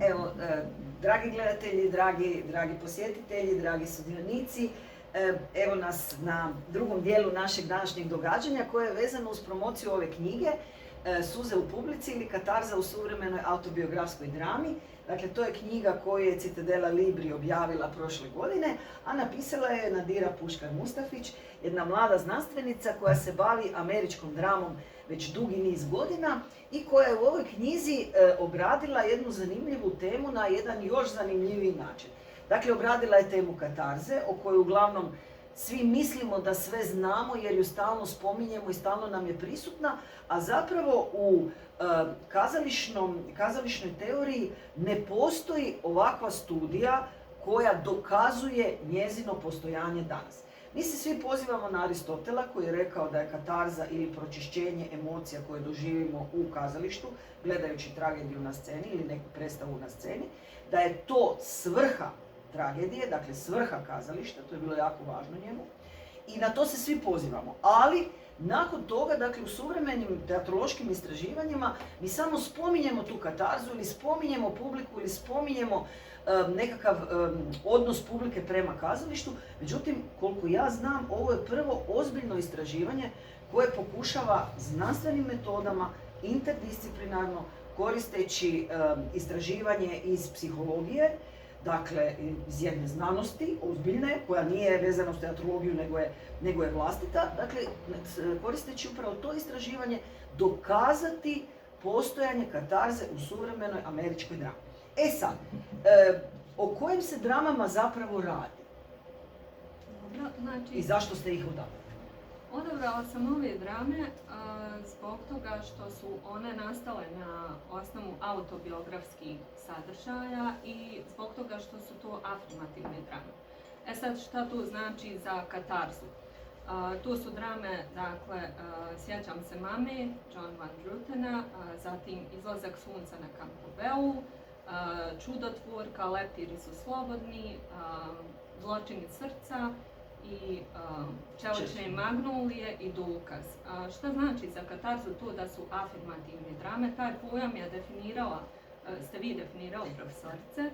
Evo, dragi gledatelji, dragi posjetitelji, dragi sudionici, evo nas na drugom dijelu našeg današnjeg događanja koje je vezano uz promociju ove knjige Suze u publici ili Katarza u suvremenoj autobiografskoj drami. Dakle, to je knjiga koju je Citadela Libri objavila prošle godine, a napisala je Nadira Puškar-Mustafić, jedna mlada znanstvenica koja se bavi američkom dramom već dugi niz godina i koja je u ovoj knjizi obradila jednu zanimljivu temu na jedan još zanimljiviji način. Dakle, obradila je temu katarze, o kojoj uglavnom svi mislimo da sve znamo jer ju stalno spominjemo i stalno nam je prisutna, a zapravo u kazališnoj teoriji ne postoji ovakva studija koja dokazuje njezino postojanje danas. Mi se svi pozivamo na Aristotela koji je rekao da je katarza ili pročišćenje emocija koje doživimo u kazalištu, gledajući tragediju na sceni ili neku predstavu na sceni, da je to svrha tragedije, dakle svrha kazališta, to je bilo jako važno njemu, i na to se svi pozivamo. Ali nakon toga, dakle u suvremenim teatrološkim istraživanjima, mi samo spominjemo tu katarzu ili spominjemo publiku ili spominjemo nekakav odnos publike prema kazalištu. Međutim, koliko ja znam, ovo je prvo ozbiljno istraživanje koje pokušava znanstvenim metodama, interdisciplinarno, koristeći istraživanje iz psihologije, dakle iz jedne znanosti, ozbiljne, koja nije vezana uz teatrologiju nego je vlastita, dakle koristeći upravo to istraživanje dokazati postojanje katarze u suvremenoj američkoj drami. E sad, o kojim se dramama zapravo radi? I zašto ste ih odabrali? Odabrala sam ove drame zbog toga što su one nastale na osnovu autobiografskih sadržaja i zbog toga što su to afirmativne drame. E sad, šta to znači za katarzu? To su drame, dakle, Sjećam se mame, John Van Drutena, zatim Izlazak sunca na Campobellu, Čudotvorka, Leptiri su slobodni, Zločini srca i Čelične magnolije i Dokaz. Šta znači za katarzu to da su afirmativne drame? Taj pojam je ste vi definirali, profesorice.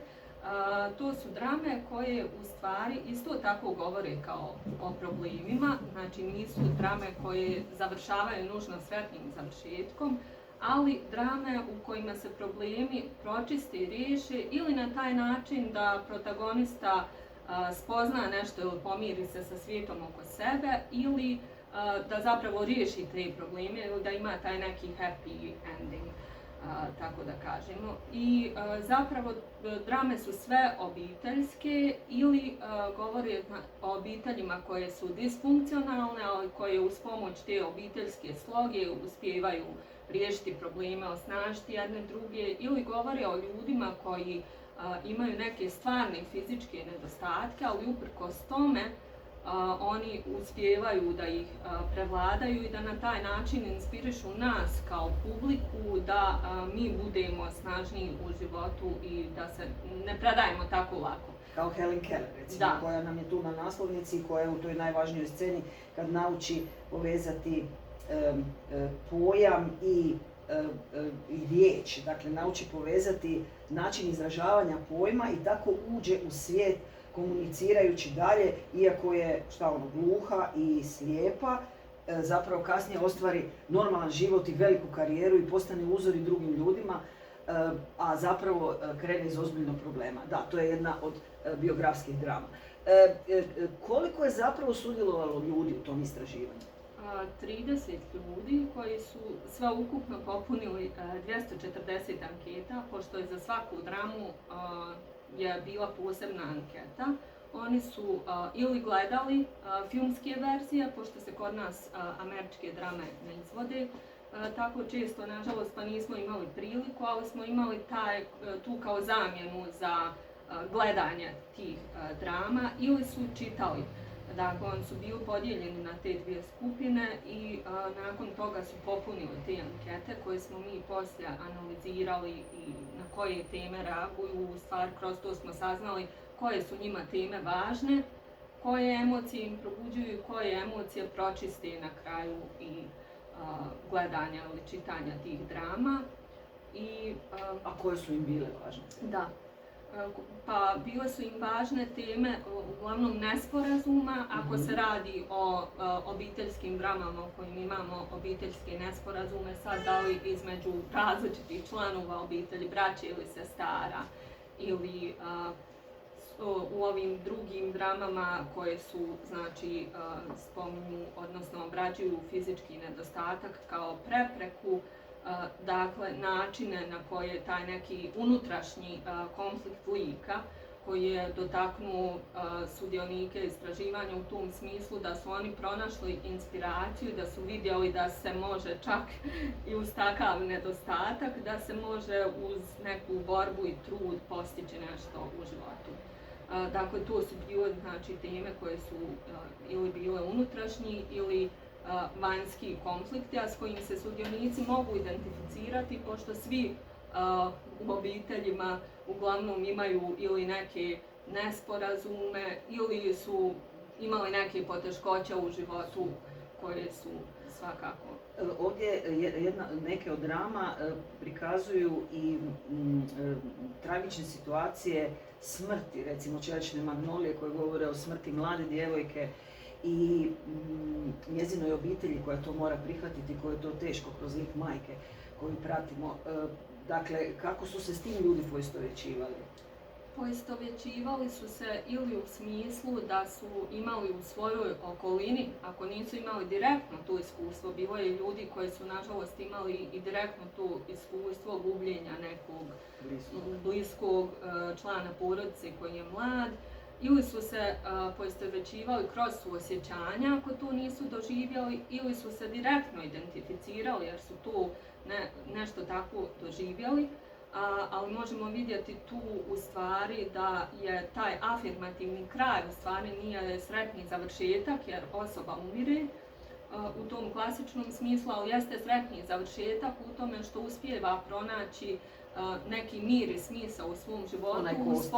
To su drame koje u stvari isto tako govore kao o problemima, znači nisu drame koje završavaju nužno sretnim završetkom, ali drame u kojima se problemi pročiste i riješe ili na taj način da protagonista spozna nešto ili pomiri se sa svijetom oko sebe ili da zapravo riješi te probleme ili da ima taj neki happy ending, tako da kažemo. I zapravo drame su sve obiteljske ili govore o obiteljima koje su disfunkcionalne, ali koje uz pomoć te obiteljske sloge uspijevaju riješiti probleme, osnažiti jedne druge, ili govore o ljudima koji imaju neke stvarne fizičke nedostatke, ali uprkos tome oni uspijevaju da ih prevladaju i da na taj način inspirišu nas kao publiku da mi budemo snažniji u životu i da se ne predajemo tako lako. Kao Helen Keller, recimo, koja nam je tu na naslovnici i koja je u toj najvažnijoj sceni kad nauči povezati pojam i riječ, dakle nauči povezati način izražavanja pojma i tako uđe u svijet komunicirajući dalje, iako je gluha i slijepa, zapravo kasnije ostvari normalan život i veliku karijeru i postane uzor i drugim ljudima, a zapravo krene iz ozbiljnog problema. Da, to je jedna od biografskih drama. Koliko je zapravo sudjelovalo ljudi u tom istraživanju? 30 ljudi koji su sveukupno popunili 240 anketa, pošto je za svaku dramu je bila posebna anketa. Oni su ili gledali filmske verzije, pošto se kod nas američke drame ne izvode tako često, nažalost, pa nismo imali priliku, ali smo imali tu kao zamjenu za gledanje tih drama, ili su čitali. Dakle, oni su bili podijeljeni na te dvije skupine i nakon toga su popunili te ankete koje smo mi poslije analizirali i na koje teme reaguju. U stvari, kroz to smo saznali koje su njima teme važne, koje emocije im probuđuju, koje emocije pročiste na kraju i gledanja ili čitanja tih drama. I, A koje su im bile važne? da. Pa bile su im važne teme, uglavnom nesporazuma, ako se radi o obiteljskim dramama u kojim imamo obiteljske nesporazume, sad da li između različitih članova obitelji, braće ili sestara, ili u ovim drugim dramama koje su, znači, spominju, odnosno obrađuju fizički nedostatak kao prepreku, dakle, načine na koje taj neki unutrašnji konflikt lika koji je dotaknuo sudionike istraživanja u tom smislu da su oni pronašli inspiraciju, da su vidjeli da se može čak i uz takav nedostatak, da se može uz neku borbu i trud postići nešto u životu. Dakle, to su bile, znači, teme koje su ili bile unutrašnji ili vanjski konflikti, a s kojim se sudionici mogu identificirati, pošto svi u obiteljima uglavnom imaju ili neke nesporazume ili su imali neke poteškoće u životu koje su svakako. Ovdje neke od drama prikazuju i tragične situacije smrti, recimo Čelične magnolije koje govore o smrti mlade djevojke i njezinoj obitelji koja to mora prihvatiti, koje je to teško kroz lik majke koju pratimo. Dakle, kako su se s tim ljudi poistovjećivali? Poistovjećivali su se ili u smislu da su imali u svojoj okolini, ako nisu imali direktno to iskustvo, bilo je ljudi koji su nažalost imali i direktno to iskustvo gubljenja nekog bliskog člana porodice koji je mlad, ili su se poistovjećivali kroz suosjećanja ako to nisu doživjeli, ili su se direktno identificirali jer su to nešto tako doživjeli. Ali možemo vidjeti tu u stvari da je taj afirmativni kraj u stvari nije sretni završetak jer osoba umire u tom klasičnom smislu, ali jeste sretni završetak u tome što uspijeva pronaći neki mir i smisao u svom životu uz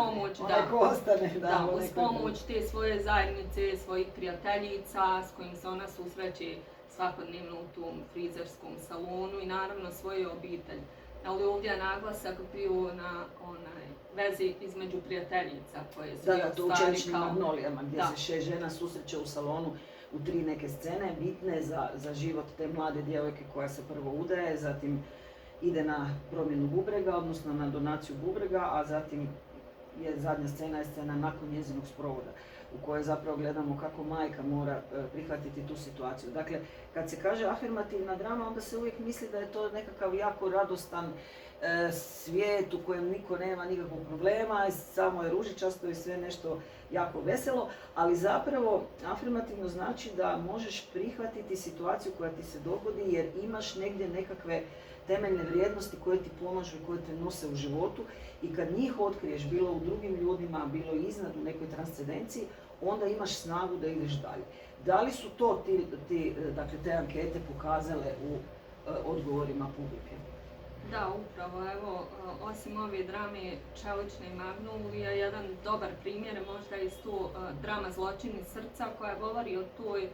pomoć te svoje zajednice, svojih prijateljica s kojim se ona susreće svakodnevno u tom frizerskom salonu i naravno svoje obitelji. Ali ovdje je naglasak bio na vezi između prijateljica koje su to u Čeličnim magnolijama gdje se 6 žena susreće u salonu u 3 neke scene bitne za život te mlade djevojke koja se prvo udaje, zatim ide na promjenu bubrega, odnosno na donaciju bubrega, a zatim je zadnja scena nakon njezinog sprovoda u kojoj zapravo gledamo kako majka mora prihvatiti tu situaciju. Dakle, kad se kaže afirmativna drama, onda se uvijek misli da je to nekakav jako radostan svijet u kojem niko nema nikakvog problema, samo je ružičasto i sve nešto jako veselo, ali zapravo afirmativno znači da možeš prihvatiti situaciju koja ti se dogodi jer imaš negdje nekakve temeljne vrijednosti koje ti pomažu i koje te nose u životu i kad njih otkriješ, bilo u drugim ljudima, bilo iznad u nekoj transcendenciji, onda imaš snagu da ideš dalje. Da li su to te ankete pokazale u odgovorima publike? Da, upravo. Evo, osim ove drame Čelične magnolije, jedan dobar primjer je možda isto drama Zločini srca koja govori o toj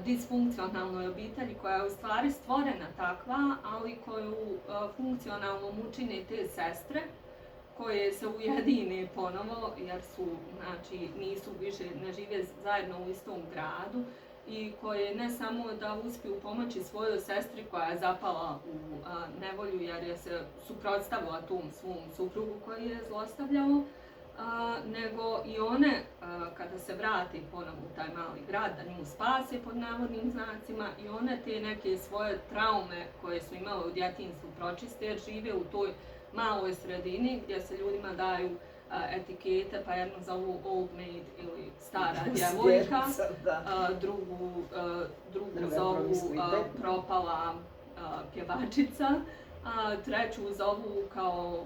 disfunkcionalnoj obitelji koja je u stvari stvorena takva, ali koju funkcionalno mučine te sestre koje se ujedine ponovo jer su, znači, nisu više, ne žive zajedno u istom gradu i koje ne samo da uspiju pomoći svojoj sestri koja je zapala u nevolju jer je se suprotstavila tom svom suprugu koji je zlostavljao, nego i one kada se vrati ponovo u taj mali grad da nju spase pod navodnim znacima i one te neke svoje traume koje su imale u djetinjstvu pročiste jer žive u toj maloj sredini gdje se ljudima daju etikete, pa jednu zovu old maid ili stara djevojka, drugu zovu propala pjevačica, a treću zovu kao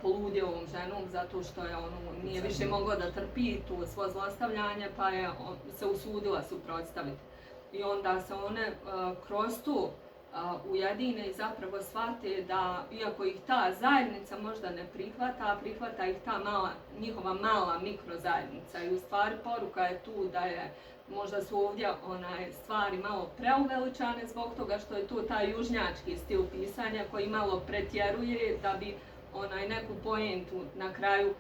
poludjelom ženom zato što je nije više mogla da trpi to svo zlostavljanje pa je se usudila suprotstaviti. I onda se one kroz to ujedine i zapravo shvate da, iako ih ta zajednica možda ne prihvata, prihvata ih ta njihova mala mikrozajednica. I u stvari poruka je tu da je možda su ovdje stvari malo preuveličane zbog toga što je tu taj južnjački stil pisanja koji malo pretjeruje da bi neku poentu na kraju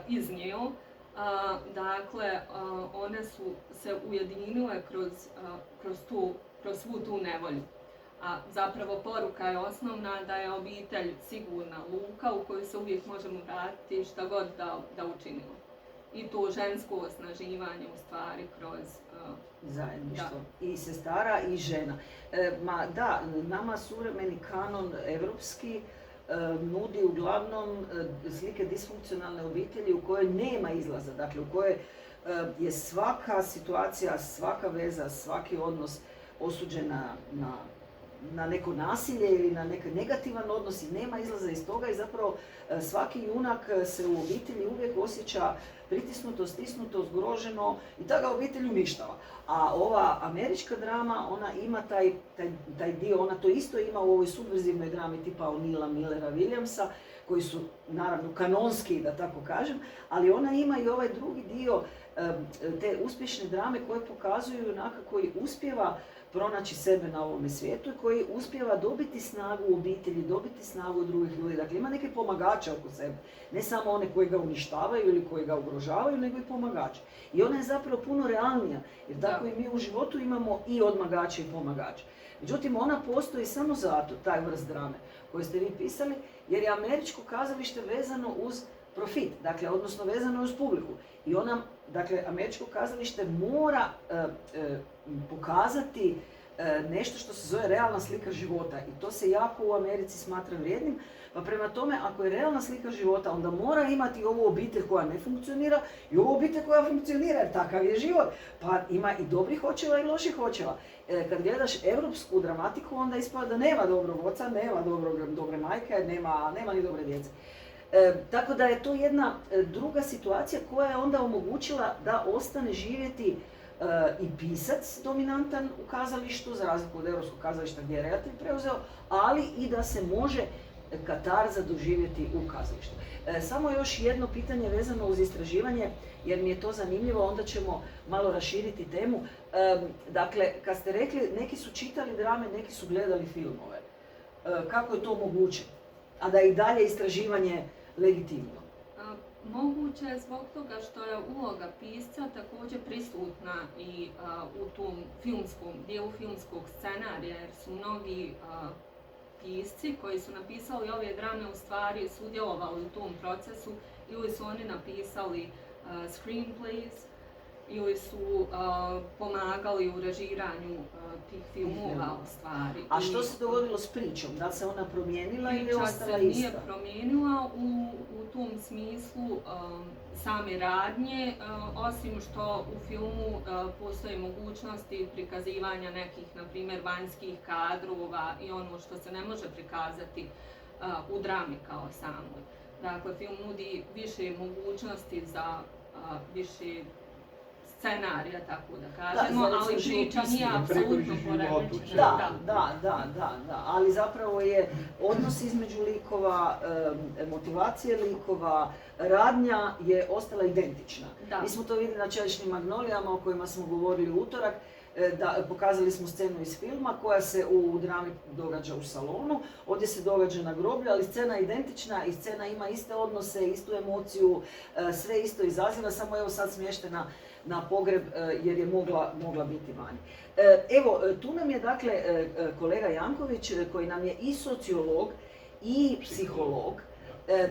iznio. Dakle, one su se ujedinile kroz svu tu nevolju. A zapravo poruka je osnovna da je obitelj sigurna luka u kojoj se uvijek možemo vratiti šta god da učinimo. I to žensko osnaživanje u stvari kroz zajedništvo i sestara i žena. Nama suvremeni kanon evropski nudi uglavnom slike disfunkcionalne obitelji u kojoj nema izlaza, dakle u kojoj je svaka situacija, svaka veza, svaki odnos osuđena na neko nasilje ili na neki negativan odnos i nema izlaza iz toga i zapravo svaki junak se u obitelji uvijek osjeća pritisnuto, stisnuto, zgroženo i ta ga obitelj uništava. A ova američka drama, ona ima taj dio, ona to isto ima u ovoj subverzivnoj drami tipa O'Neilla, Millera, Williamsa, koji su naravno kanonski, da tako kažem, ali ona ima i ovaj drugi dio te uspješne drame koje pokazuju onako koji uspijeva pronaći sebe na ovome svijetu i koji uspijeva dobiti snagu u obitelji, dobiti snagu od drugih ljudi. Dakle, ima neke pomagače oko sebe. Ne samo one koji ga uništavaju ili koji ga ugrožavaju, nego i pomagače. I ona je zapravo puno realnija, jer tako i mi u životu imamo i odmagače i pomagače. Međutim, ona postoji samo zato, taj vrst drame koju ste vi pisali, jer je američko kazalište vezano uz profit, dakle, odnosno vezano uz publiku. I ona, dakle, američko kazalište mora pokazati nešto što se zove realna slika života. I to se jako u Americi smatra vrijednim. Pa prema tome, ako je realna slika života, onda mora imati ovu obitelj koja ne funkcionira i ovu obitelj koja funkcionira, jer takav je život. Pa ima i dobrih očeva i loših očeva. Kad gledaš evropsku dramatiku, onda ispada da nema dobrog oca, nema dobre majke, nema ni dobre djece. Tako da je to jedna druga situacija koja je onda omogućila da ostane živjeti i pisac dominantan u kazalištu, za razliku od europskog kazališta gdje je redatelj preuzeo, ali i da se može katarza doživjeti u kazalištu. Samo još jedno pitanje vezano uz istraživanje, jer mi je to zanimljivo, onda ćemo malo raširiti temu. Dakle, kad ste rekli neki su čitali drame, neki su gledali filmove. Kako je to moguće? A da je i dalje istraživanje legitimno? Moguće je zbog toga što je uloga pisca također prisutna i u tom dijelu filmskog scenarija, jer su mnogi pisci koji su napisali ove drame u stvari sudjelovali u tom procesu ili su oni napisali screenplays ili su pomagali u režiranju tih filmova u stvari. A što se dogodilo s pričom? Da li se ona promijenila ili je ostala ista? Priča se nije promijenila u tom smislu same radnje, osim što u filmu postoje mogućnosti prikazivanja nekih, na primjer, vanjskih kadrova i ono što se ne može prikazati u drami kao samoj. Dakle, film nudi više mogućnosti za više scenarija, tako da kažemo, ali priča nije apsolutno poremećena. Da, ali zapravo je odnos između likova, motivacije likova, radnja je ostala identična. Mi smo to vidjeli na Čeličnim magnolijama o kojima smo govorili u utorak. Pokazali smo scenu iz filma koja se u drami događa u salonu, ovdje se događa na groblju, ali scena je identična i scena ima iste odnose, istu emociju, sve isto izaziva, samo evo sad smještena na pogreb jer je mogla biti vani. Evo, tu nam je dakle kolega Janković koji nam je i sociolog i psiholog.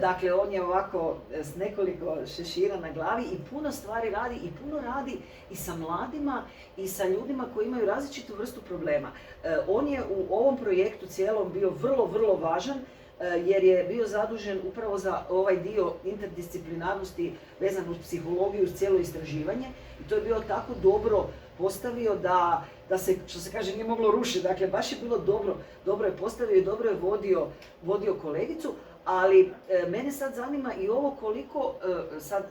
Dakle, on je ovako s nekoliko šešira na glavi i puno stvari radi i puno radi i sa mladima i sa ljudima koji imaju različitu vrstu problema. On je u ovom projektu cijelom bio vrlo važan jer je bio zadužen upravo za ovaj dio interdisciplinarnosti vezan uz psihologiju, uz cijelo istraživanje i to je bio tako dobro postavio da se, što se kaže, nije moglo rušiti. Dakle, baš je bilo dobro je postavio i dobro je vodio kolegicu. Ali mene sad zanima i ovo koliko sad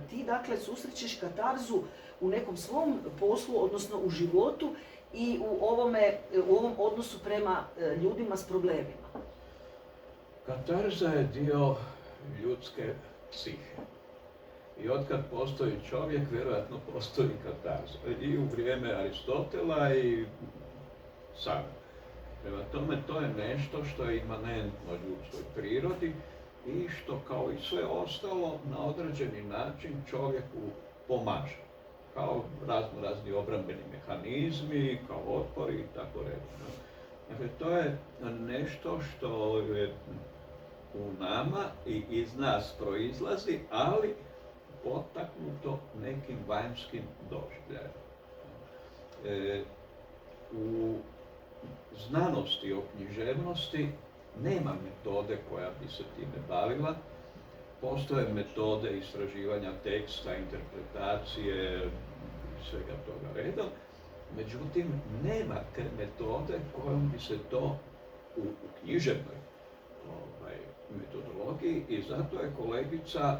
ti dakle susrećeš katarzu u nekom svom poslu, odnosno u životu i u ovom odnosu prema ljudima s problemima. Katarza je dio ljudske psihe. I otkad postoji čovjek, vjerojatno postoji katarza. I u vrijeme Aristotela i sada. Prema tome, to je nešto što je imanentno ljudskoj prirodi i što, kao i sve ostalo, na određeni način čovjeku pomaže. Kao razni obrambeni mehanizmi, kao otpori i tako redno. Dakle, to je nešto što je u nama i iz nas proizlazi, ali potaknuto nekim vanjskim doživljajem. U znanosti o književnosti nema metode koja bi se time bavila. Postoje metode istraživanja teksta, interpretacije i svega toga reda. Međutim, nema te metode kojom bi se to u književnoj metodologiji, i zato je kolegica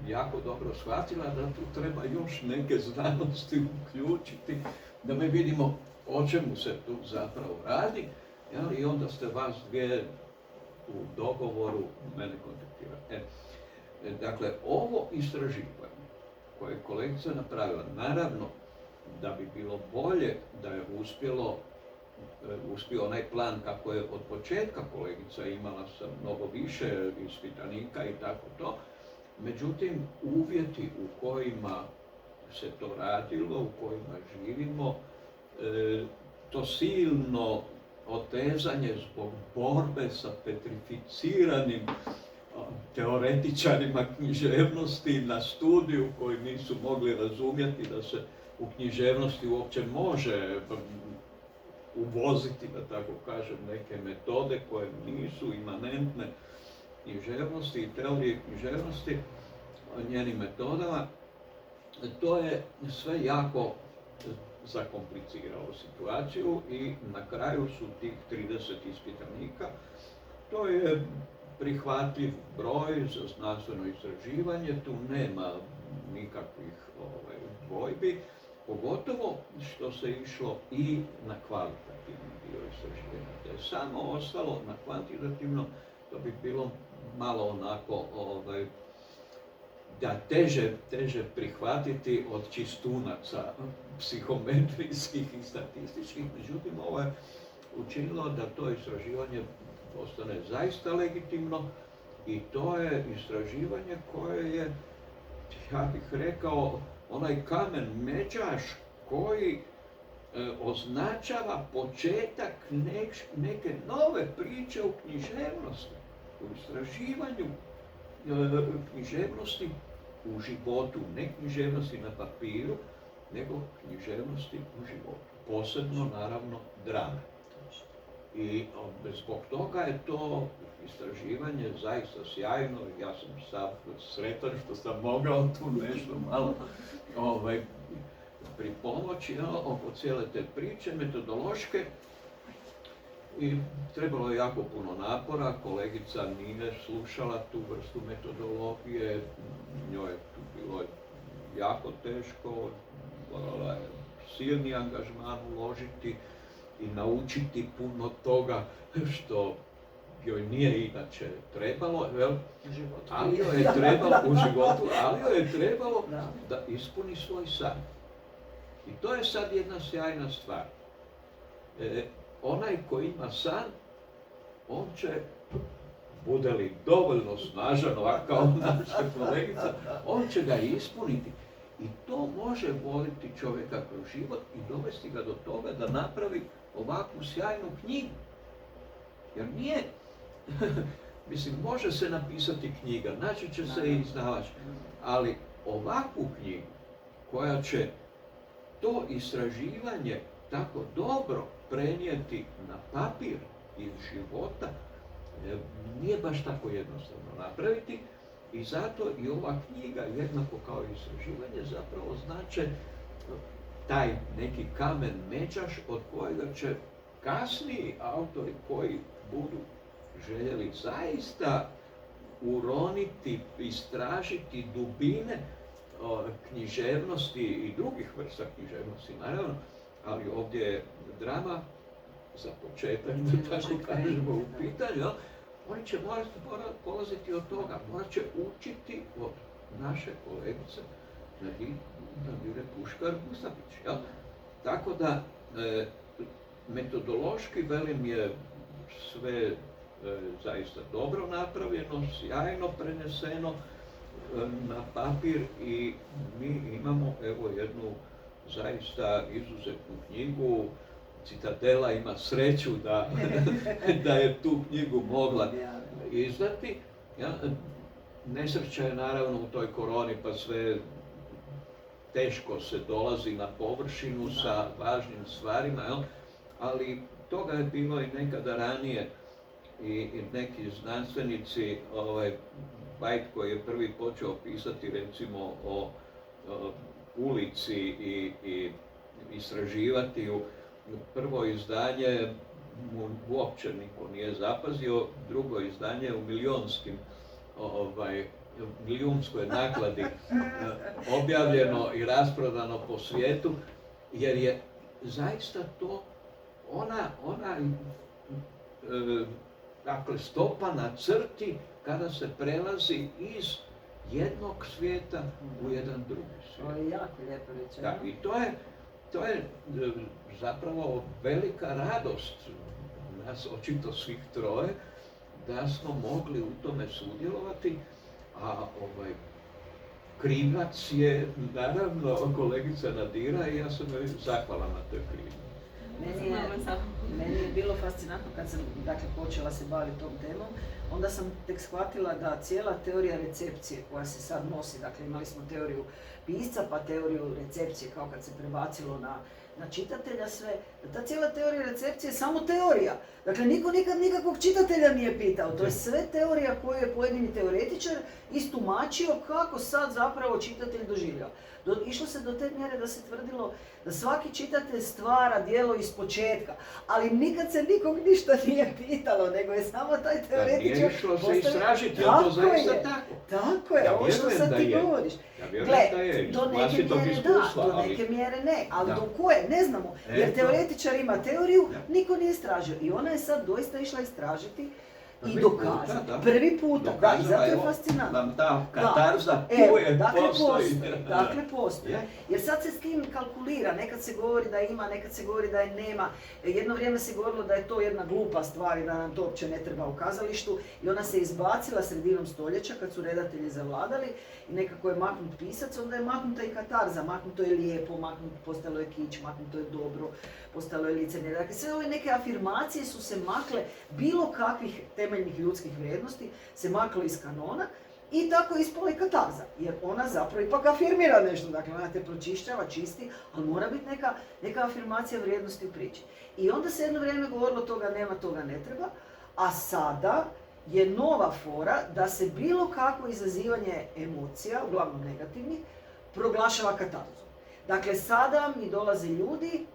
jako dobro shvatila da tu treba još neke znanosti uključiti, da mi vidimo o čemu se tu zapravo radi, i onda ste vas dvije u dogovoru mene kontaktirali. Dakle, ovo istraživanje koje je kolegica napravila, naravno da bi bilo bolje da je uspio onaj plan kako je od početka kolegica imala sa mnogo više ispitanika i tako to. Međutim, uvjeti u kojima se to radilo, u kojima živimo, to silno otezanje zbog borbe sa petrificiranim teoretičarima književnosti na studiju koji nisu mogli razumjeti da se u književnosti uopće može uvoziti, da tako kažem, neke metode koje nisu imanentne književnosti i teorije književnosti njenim metodama. To je sve jako zakompliciralo situaciju i na kraju su tih 30 ispitanika. To je prihvatljiv broj za znanstveno istraživanje, tu nema nikakvih dvojbi, pogotovo što se išlo i na kvalitativni dio istraživanja. Da je samo ostalo na kvantitativno, to bi bilo malo onako da teže prihvatiti od čistunaca psihometrijskih i statističkih. Međutim, ovo je učinilo da to istraživanje postane zaista legitimno i to je istraživanje koje je, ja bih rekao, onaj kamen međaš koji označava početak neke nove priče u književnosti, u istraživanju književnosti u životu, ne književnosti na papiru, nego književnosti u životu. Posebno, naravno, drame. I zbog toga je to istraživanje zaista sjajno. Ja sam sad sretan što sam mogao tu nešto malo pripomoći oko cijele te priče metodološke. I trebalo je jako puno napora, kolegica nije slušala tu vrstu metodologije, njoj je tu bilo jako teško, morala je silni angažman uložiti i naučiti puno toga što joj nije inače trebalo, ali joj je trebalo u životu, ali joj je trebalo da ispuni svoj san. I to je sad jedna sjajna stvar. Onaj koji ima san, on će, bude li dovoljno snažan, ovako kao naša kolegica, on će ga ispuniti. I to može voditi čovjeka kroz život i dovesti ga do toga da napravi ovakvu sjajnu knjigu. Jer nije, mislim, može se napisati knjiga, naći će se i izdavač, ali ovakvu knjigu koja će to istraživanje tako dobro prenijeti na papir iz života, nije baš tako jednostavno napraviti i zato i ova knjiga, jednako kao i istraživanje, zapravo znače taj neki kamen međaš od kojega će kasniji autori koji budu željeli zaista uroniti, istražiti dubine književnosti i drugih vrsta književnosti, naravno, ali ovdje je drama za početak, da tako kažemo, u pitanju. Oni će morati polaziti od toga, morat će učiti od naše kolegice Nadire Puškar-Mustapić. Jel? Tako da, metodološki, velim, je sve zaista dobro napravljeno, sjajno preneseno na papir i mi imamo evo jednu zaista izuzetnu knjigu. Citadela ima sreću da je tu knjigu mogla izdati. Ja, nesreća je naravno u toj koroni, pa sve teško se dolazi na površinu sa važnim stvarima, jel? Ali toga je bilo i nekada ranije i neki znanstvenici, White koji je prvi počeo pisati recimo o ulici i istraživati ju, prvo izdanje mu uopće niko nije zapazio, drugo izdanje u milijunskoj nakladi objavljeno i rasprodano po svijetu, jer je zaista to dakle, stopa na crti kada se prelazi iz jednog svijeta u jedan drugi svijet. To je jako lijepo rečeno. Da, i to je zapravo velika radost nas, očito svih troje, da smo mogli u tome sudjelovati, a krivac je naravno kolegica Nadira i ja sam joj zahvalan na toj krivnji. Meni je bilo fascinantno kad sam počela se baviti tom temom, onda sam tek shvatila da cijela teorija recepcije koja se sad nosi, dakle imali smo teoriju pisca pa teoriju recepcije kao kad se prebacilo na čitatelja sve, ta cijela teorija recepcije je samo teorija. Dakle, niko nikad nikakvog čitatelja nije pitao, to je sve teorija koju je pojedini teoretičar istumačio kako sad zapravo čitatelj doživljava. Išlo se do te mjere da se tvrdilo da svaki čitatelj stvara djelo iz početka, ali nikad se nikog ništa nije pitalo, nego je samo taj teoretičar... Da nije išlo se istražiti, je to zaista tako. Tako je, ovo što sad ti govoriš. Ja vjerujem da je, iz vlastitog iskustva. Do neke mjere ne, ali do koje, ne znamo. Jer teoretičar ima teoriju, niko nije istražio. I ona je sad doista išla istražiti i dokazati. Prvi puta, da, i zato je fascinantno. Nam ta katarza postoji. Jer sad se s kim kalkulira, nekad se govori da ima, nekad se govori da je nema. Jedno vrijeme se govorilo da je to jedna glupa stvar i da nam to uopće ne treba u kazalištu i ona se izbacila sredinom stoljeća kad su redatelji zavladali i nekako je maknut pisac, onda je maknuta i katarza, maknuto je lijepo, postalo je kić, maknuto je dobro, postalo je licemjerje. Dakle, sve ove neke afirmacije su se makle, bilo kakvih temeljnih ljudskih vrijednosti se maklo iz kanona i tako ispala i katarza, jer ona zapravo ipak afirmira nešto, dakle ona te pročišćava, čisti, ali mora biti neka afirmacija vrijednosti u priči. I onda se jedno vrijeme govorilo toga nema, toga ne treba, a sada je nova fora da se bilo kakvo izazivanje emocija, uglavnom negativnih, proglašava katarzom. Dakle, sada mi dolaze ljudi,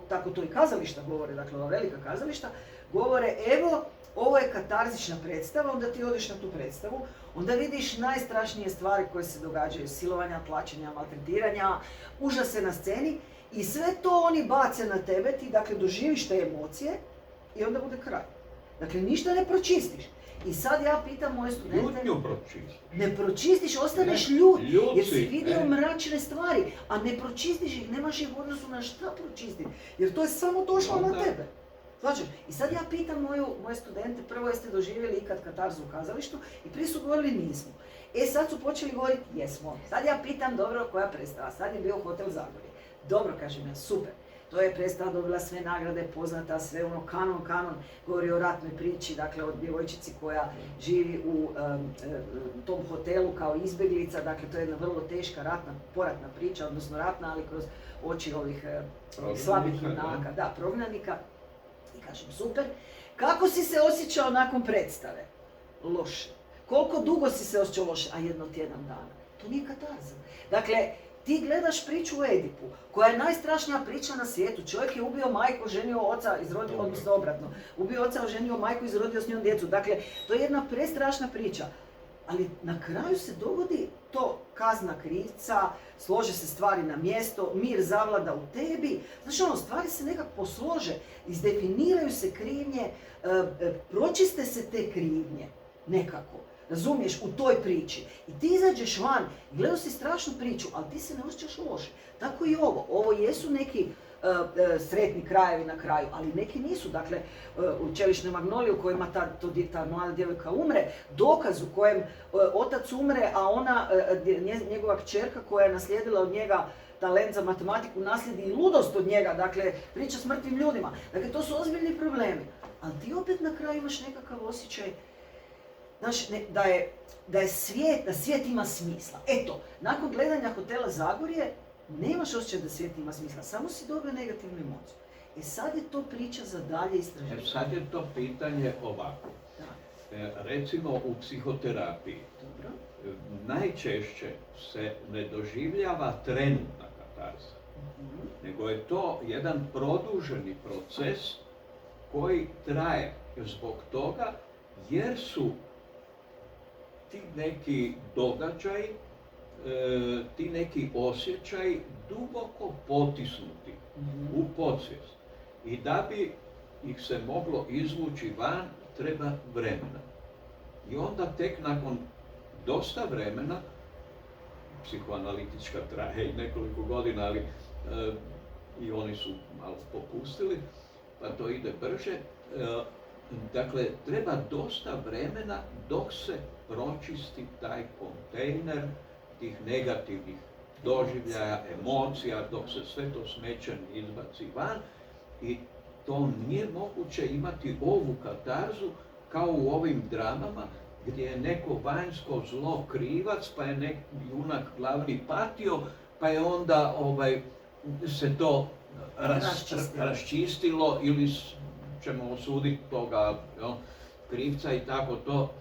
tako to i kazališta govore, dakle ova velika kazališta, govore evo, ovo je katarzična predstava, onda ti odeš na tu predstavu, onda vidiš najstrašnije stvari koje se događaju, silovanja, tlačenja, maltretiranja, užase na sceni i sve to oni bace na tebe, ti dakle doživiš te emocije i onda bude kraj. Dakle, ništa ne pročistiš. I sad ja pitam moje studente... Ljutnju pročistiš. Ne pročistiš, ostaneš ljut, jer si vidio mračne stvari, a ne pročistiš ih, nemaš ih u odnosu na šta pročistiti, jer to je samo došlo na tebe. Znači, i sad ja pitam moje studente, prvo jeste doživjeli ikad katarzu u kazalištu i prije su govorili nismo. Sad su počeli govoriti jesmo. Sad ja pitam dobro koja predstava, sad je bio Hotel Zagorje. Dobro, kažem ja, super. To je predstava dobila sve nagrade, poznata, sve ono kanon, govori o ratnoj priči, dakle o djevojčici koja živi u tom hotelu kao izbjeglica, dakle to je jedna vrlo teška poratna priča, odnosno ratna, ali kroz oči ovih slabih junaka, da, prognanika. I kažem, super. Kako si se osjećao nakon predstave? Loše. Koliko dugo si se osjećao loše? A jedno tjedan dana. To nije katarza. Dakle, ti gledaš priču o Edipu, koja je najstrašnija priča na svijetu. Čovjek je ubio majku, ženio oca, izrodio, odnosno obratno. Ubio oca, oženio majku, izrodio s njom djecu. Dakle, to je jedna prestrašna priča. Ali na kraju se dogodi to kazna krivca, slože se stvari na mjesto, mir zavlada u tebi. Znači stvari se nekako poslože, izdefiniraju se krivnje, pročiste se te krivnje nekako. razumiješ, u toj priči. I ti izađeš van, gledao si strašnu priču, ali ti se ne osjećaš loše. Tako i ovo. Ovo jesu neki sretni krajevi na kraju, ali neki nisu. Dakle, u Čeličnoj magnoliji u kojima ta mlada djevojka umre, dokaz u kojem otac umre, a ona, njegova kćerka koja je naslijedila od njega talent za matematiku, naslijedi i ludost od njega, dakle, priča s mrtvim ljudima. Dakle, to su ozbiljni problemi. Ali ti opet na kraju imaš nekakav osjećaj, znaš, da svijet ima smisla. Eto, nakon gledanja Hotela Zagorje, nemaš osjećaj da svijet ima smisla, samo si dobio negativnu emociju. Sad je to priča za dalje istraživanje. Sad je to pitanje ovako. Recimo u psihoterapiji, Dobro. najčešće se ne doživljava trenutna katarza, nego je to jedan produženi proces koji traje zbog toga jer su ti neki događaji, ti neki osjećaji duboko potisnuti u podsvijest. I da bi ih se moglo izvući van, treba vremena. I onda tek nakon dosta vremena, psihoanalitička traje i nekoliko godina, ali i oni su malo popustili, pa to ide brže. Dakle, treba dosta vremena dok se pročisti taj kontejner tih negativnih doživljaja, emocija, dok se sve to smeće izbaci van. I to nije moguće imati ovu katarzu kao u ovim dramama gdje je neko vanjsko zlo krivac, pa je neki junak glavni patio, pa je onda se to raščistilo ili ćemo osuditi toga krivca i tako to.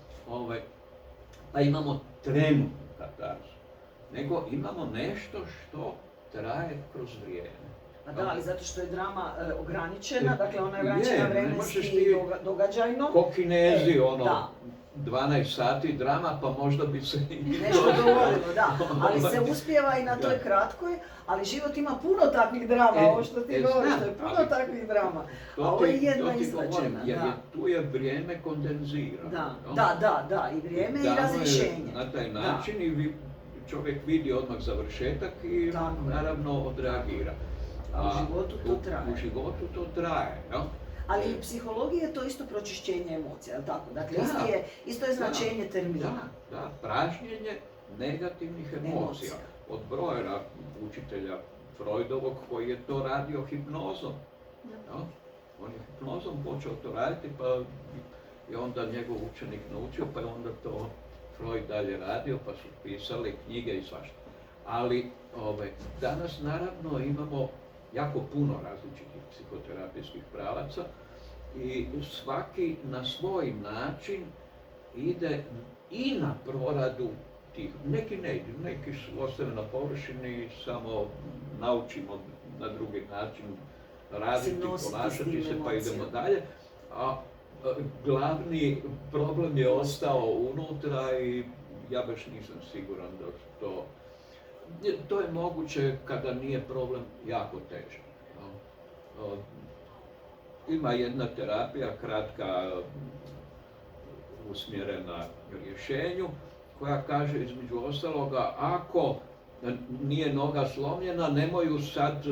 Pa imamo trenutnu katarzu. Nego imamo nešto što traje kroz vrijeme. Pa da, ali zato što je drama ograničena, dakle ona je ograničena vremenski i događajno. Ko Kinezi, da. 12 sati drama, pa možda bi se i nešto dogodilo, da. Ali se uspijeva i na toj kratkoj, ali život ima puno takvih drama, ovo što ti govoriš, to je puno takvih drama. A ovo je jedna izlačena. Jer tu je vrijeme kondenzirano. Da, i vrijeme i razrješenje. Na taj način i čovjek vidi odmah završetak i naravno odreagira. A u životu to traje. U životu to traje, jel? Ali i u psihologiji je to isto pročišćenje emocija, jel tako? Dakle, isto je značenje termina. Da, pražnjenje negativnih emocija. Od Breuera, učitelja Freudovog, koji je to radio hipnozom. On je hipnozom počeo to raditi, pa je onda njegov učenik naučio, pa je onda to Freud dalje radio, pa su pisali knjige i svašta. Ali danas naravno imamo jako puno različitih psihoterapijskih pravaca i svaki na svoj način ide i na proradu tih. Neki ne idu, neki su ostane na površini, samo naučimo na drugi način raditi, ponašati se pa idemo dalje. A glavni problem je ostao unutra i ja baš nisam siguran da to... To je moguće kada nije problem jako težak. Ima jedna terapija, kratka, usmjerena rješenju, koja kaže između ostaloga, ako nije noga slomljena, nemoj ju sad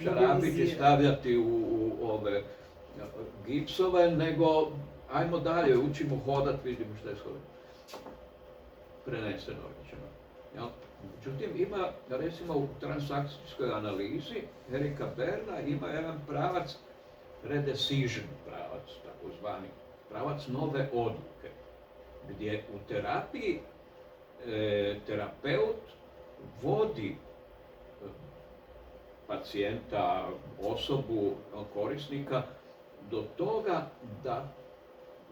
šarapići stavljati u ove gipsove, nego ajmo dalje, učimo hodat, vidimo što je shodno. Preneseno rečeno. Međutim, ima, recimo u transakcijskoj analizi Erika Berna ima jedan pravac, redecision pravac, takozvani pravac nove odluke, gdje u terapiji terapeut vodi pacijenta, osobu, korisnika do toga da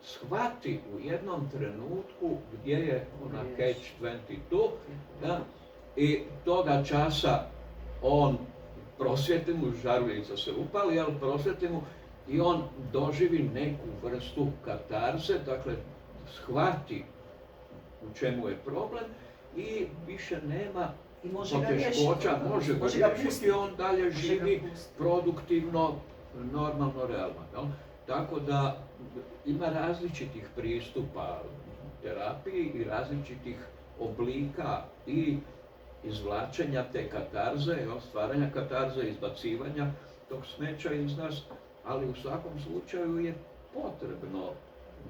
shvati u jednom trenutku gdje je ona catch-22, i toga časa on prosvjeti mu, žaruljica se upali, ali prosvjeti mu i on doživi neku vrstu katarze, dakle shvati u čemu je problem i više nema poteškoća, može ga riješiti i on dalje živi produktivno, normalno, realno. Tako da ima različitih pristupa terapije. terapiji i različitih oblika i izvlačenja te katarze, stvaranja katarze, izbacivanja tog smeća iz nas, ali u svakom slučaju je potrebno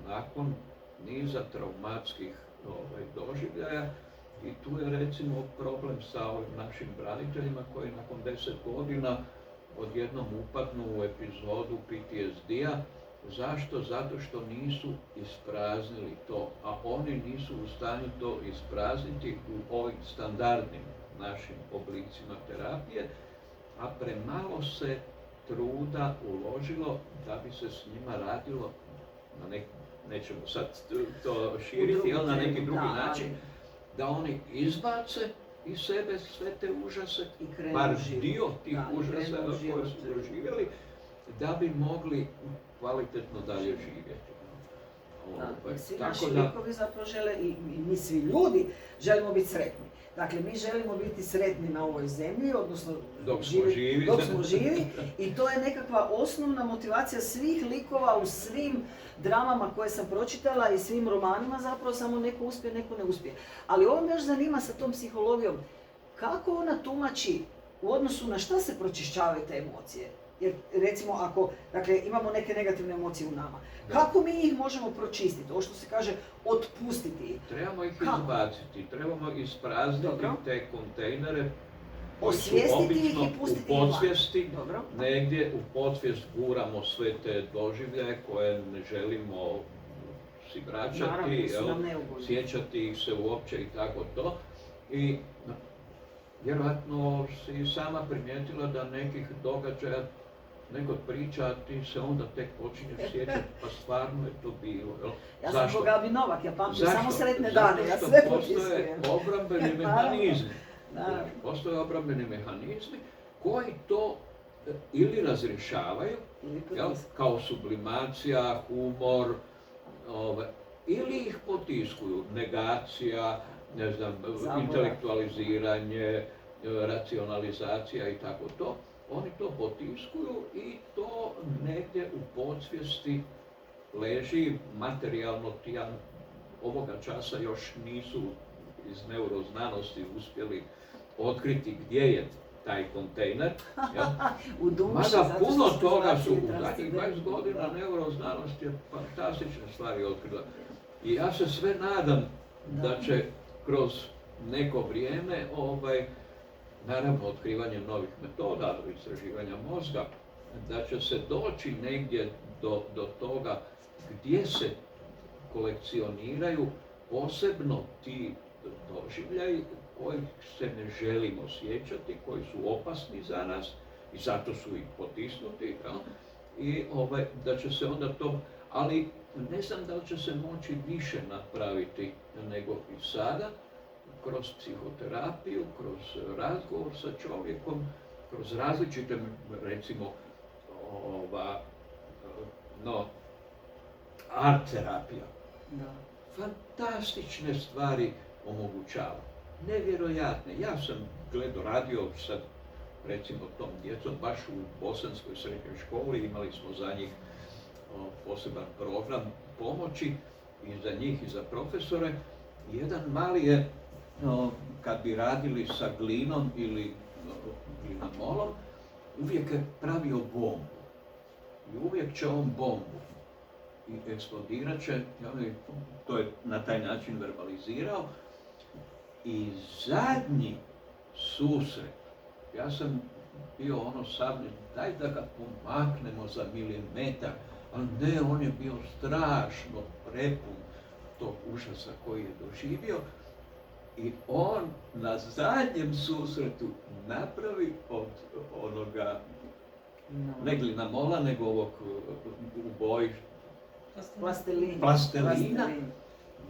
nakon niza traumatskih doživljaja i tu je recimo problem sa ovim našim braniteljima koji nakon 10 godina odjednom upadnu u epizodu PTSD-a. Zašto? Zato što nisu ispraznili to, a oni nisu u stanju to isprazniti u ovim standardnim našim oblicima terapije, a premalo se truda uložilo da bi se s njima radilo nećemo sad to širiti, ali na neki drugi način, da oni izbace iz sebe sve te užase, bar dio tih užasa koje su doživjeli, da bi mogli kvalitetno dalje živjeti. Svi naši likovi zapravo žele, i mi svi ljudi želimo biti sretni. Dakle, mi želimo biti sretni na ovoj zemlji, odnosno dok smo živi, i to je nekakva osnovna motivacija svih likova u svim dramama koje sam pročitala i svim romanima zapravo, samo neko uspije, neko ne uspije. Ali ovo me još zanima sa tom psihologijom, kako ona tumači u odnosu na šta se pročišćavaju te emocije? Jer recimo ako, dakle, imamo neke negativne emocije u nama, kako mi ih možemo pročistiti? Ovo što se kaže, otpustiti. Trebamo ih izbaciti, trebamo isprazniti te kontejnere koji su osvijestiti ih obično i pustiti u podsvijesti. Negdje u podsvijest guramo sve te doživljaje koje ne želimo si vraćati, sjećati ih se uopće i tako to. I vjerojatno si sama primijetila da nekih događaja neko priča, a ti se onda tek počinješ sjećati, pa stvarno je to bilo. Jel? Ja sam ko Gabi Novak, ja pamtim samo sretne dane, ja sve popisujem. Obrambeni mehanizmi. Postoje obrambeni mehanizmi koji to ili razrješavaju, kao sublimacija, humor, ili ih potiskuju, negacija, ne znam, intelektualiziranje, racionalizacija i tako to. Oni to potiskuju i to negdje u podsvijesti leži materijalno. Ovoga časa još nisu iz neuroznanosti uspjeli otkriti gdje je taj kontejner. Mada puno toga su u zadnjih 20 godina neuroznanost je fantastične stvari otkrila. I ja se sve nadam da će kroz neko vrijeme, naravno otkrivanjem novih metoda, istraživanja mozga, da će se doći negdje do toga gdje se kolekcioniraju posebno ti doživljaji kojih se ne želimo sjećati, koji su opasni za nas i zato su ih potisnuti. I da će se onda to, ali ne znam da li će se moći više napraviti nego i sada, kroz psihoterapiju, kroz razgovor sa čovjekom, kroz različite, recimo, art terapija. Fantastične stvari omogućava. Nevjerojatne. Ja sam radio sad, recimo, tom djecom, baš u bosanskoj srednjoj školi, imali smo za njih poseban program pomoći i za njih i za profesore. Jedan mali je, kad bi radili sa glinom ili glinamolom, uvijek je pravio bombu. I uvijek će on bombu. I eksplodirat će, to je na taj način verbalizirao. I zadnji susret, ja sam bio savljen, daj da ga pomaknemo za milimetar, ali ne, on je bio strašno prepun tog užasa koji je doživio. I on na zadnjem susretu napravi od onoga, ne glinamola, nego ovog u boji plastelina,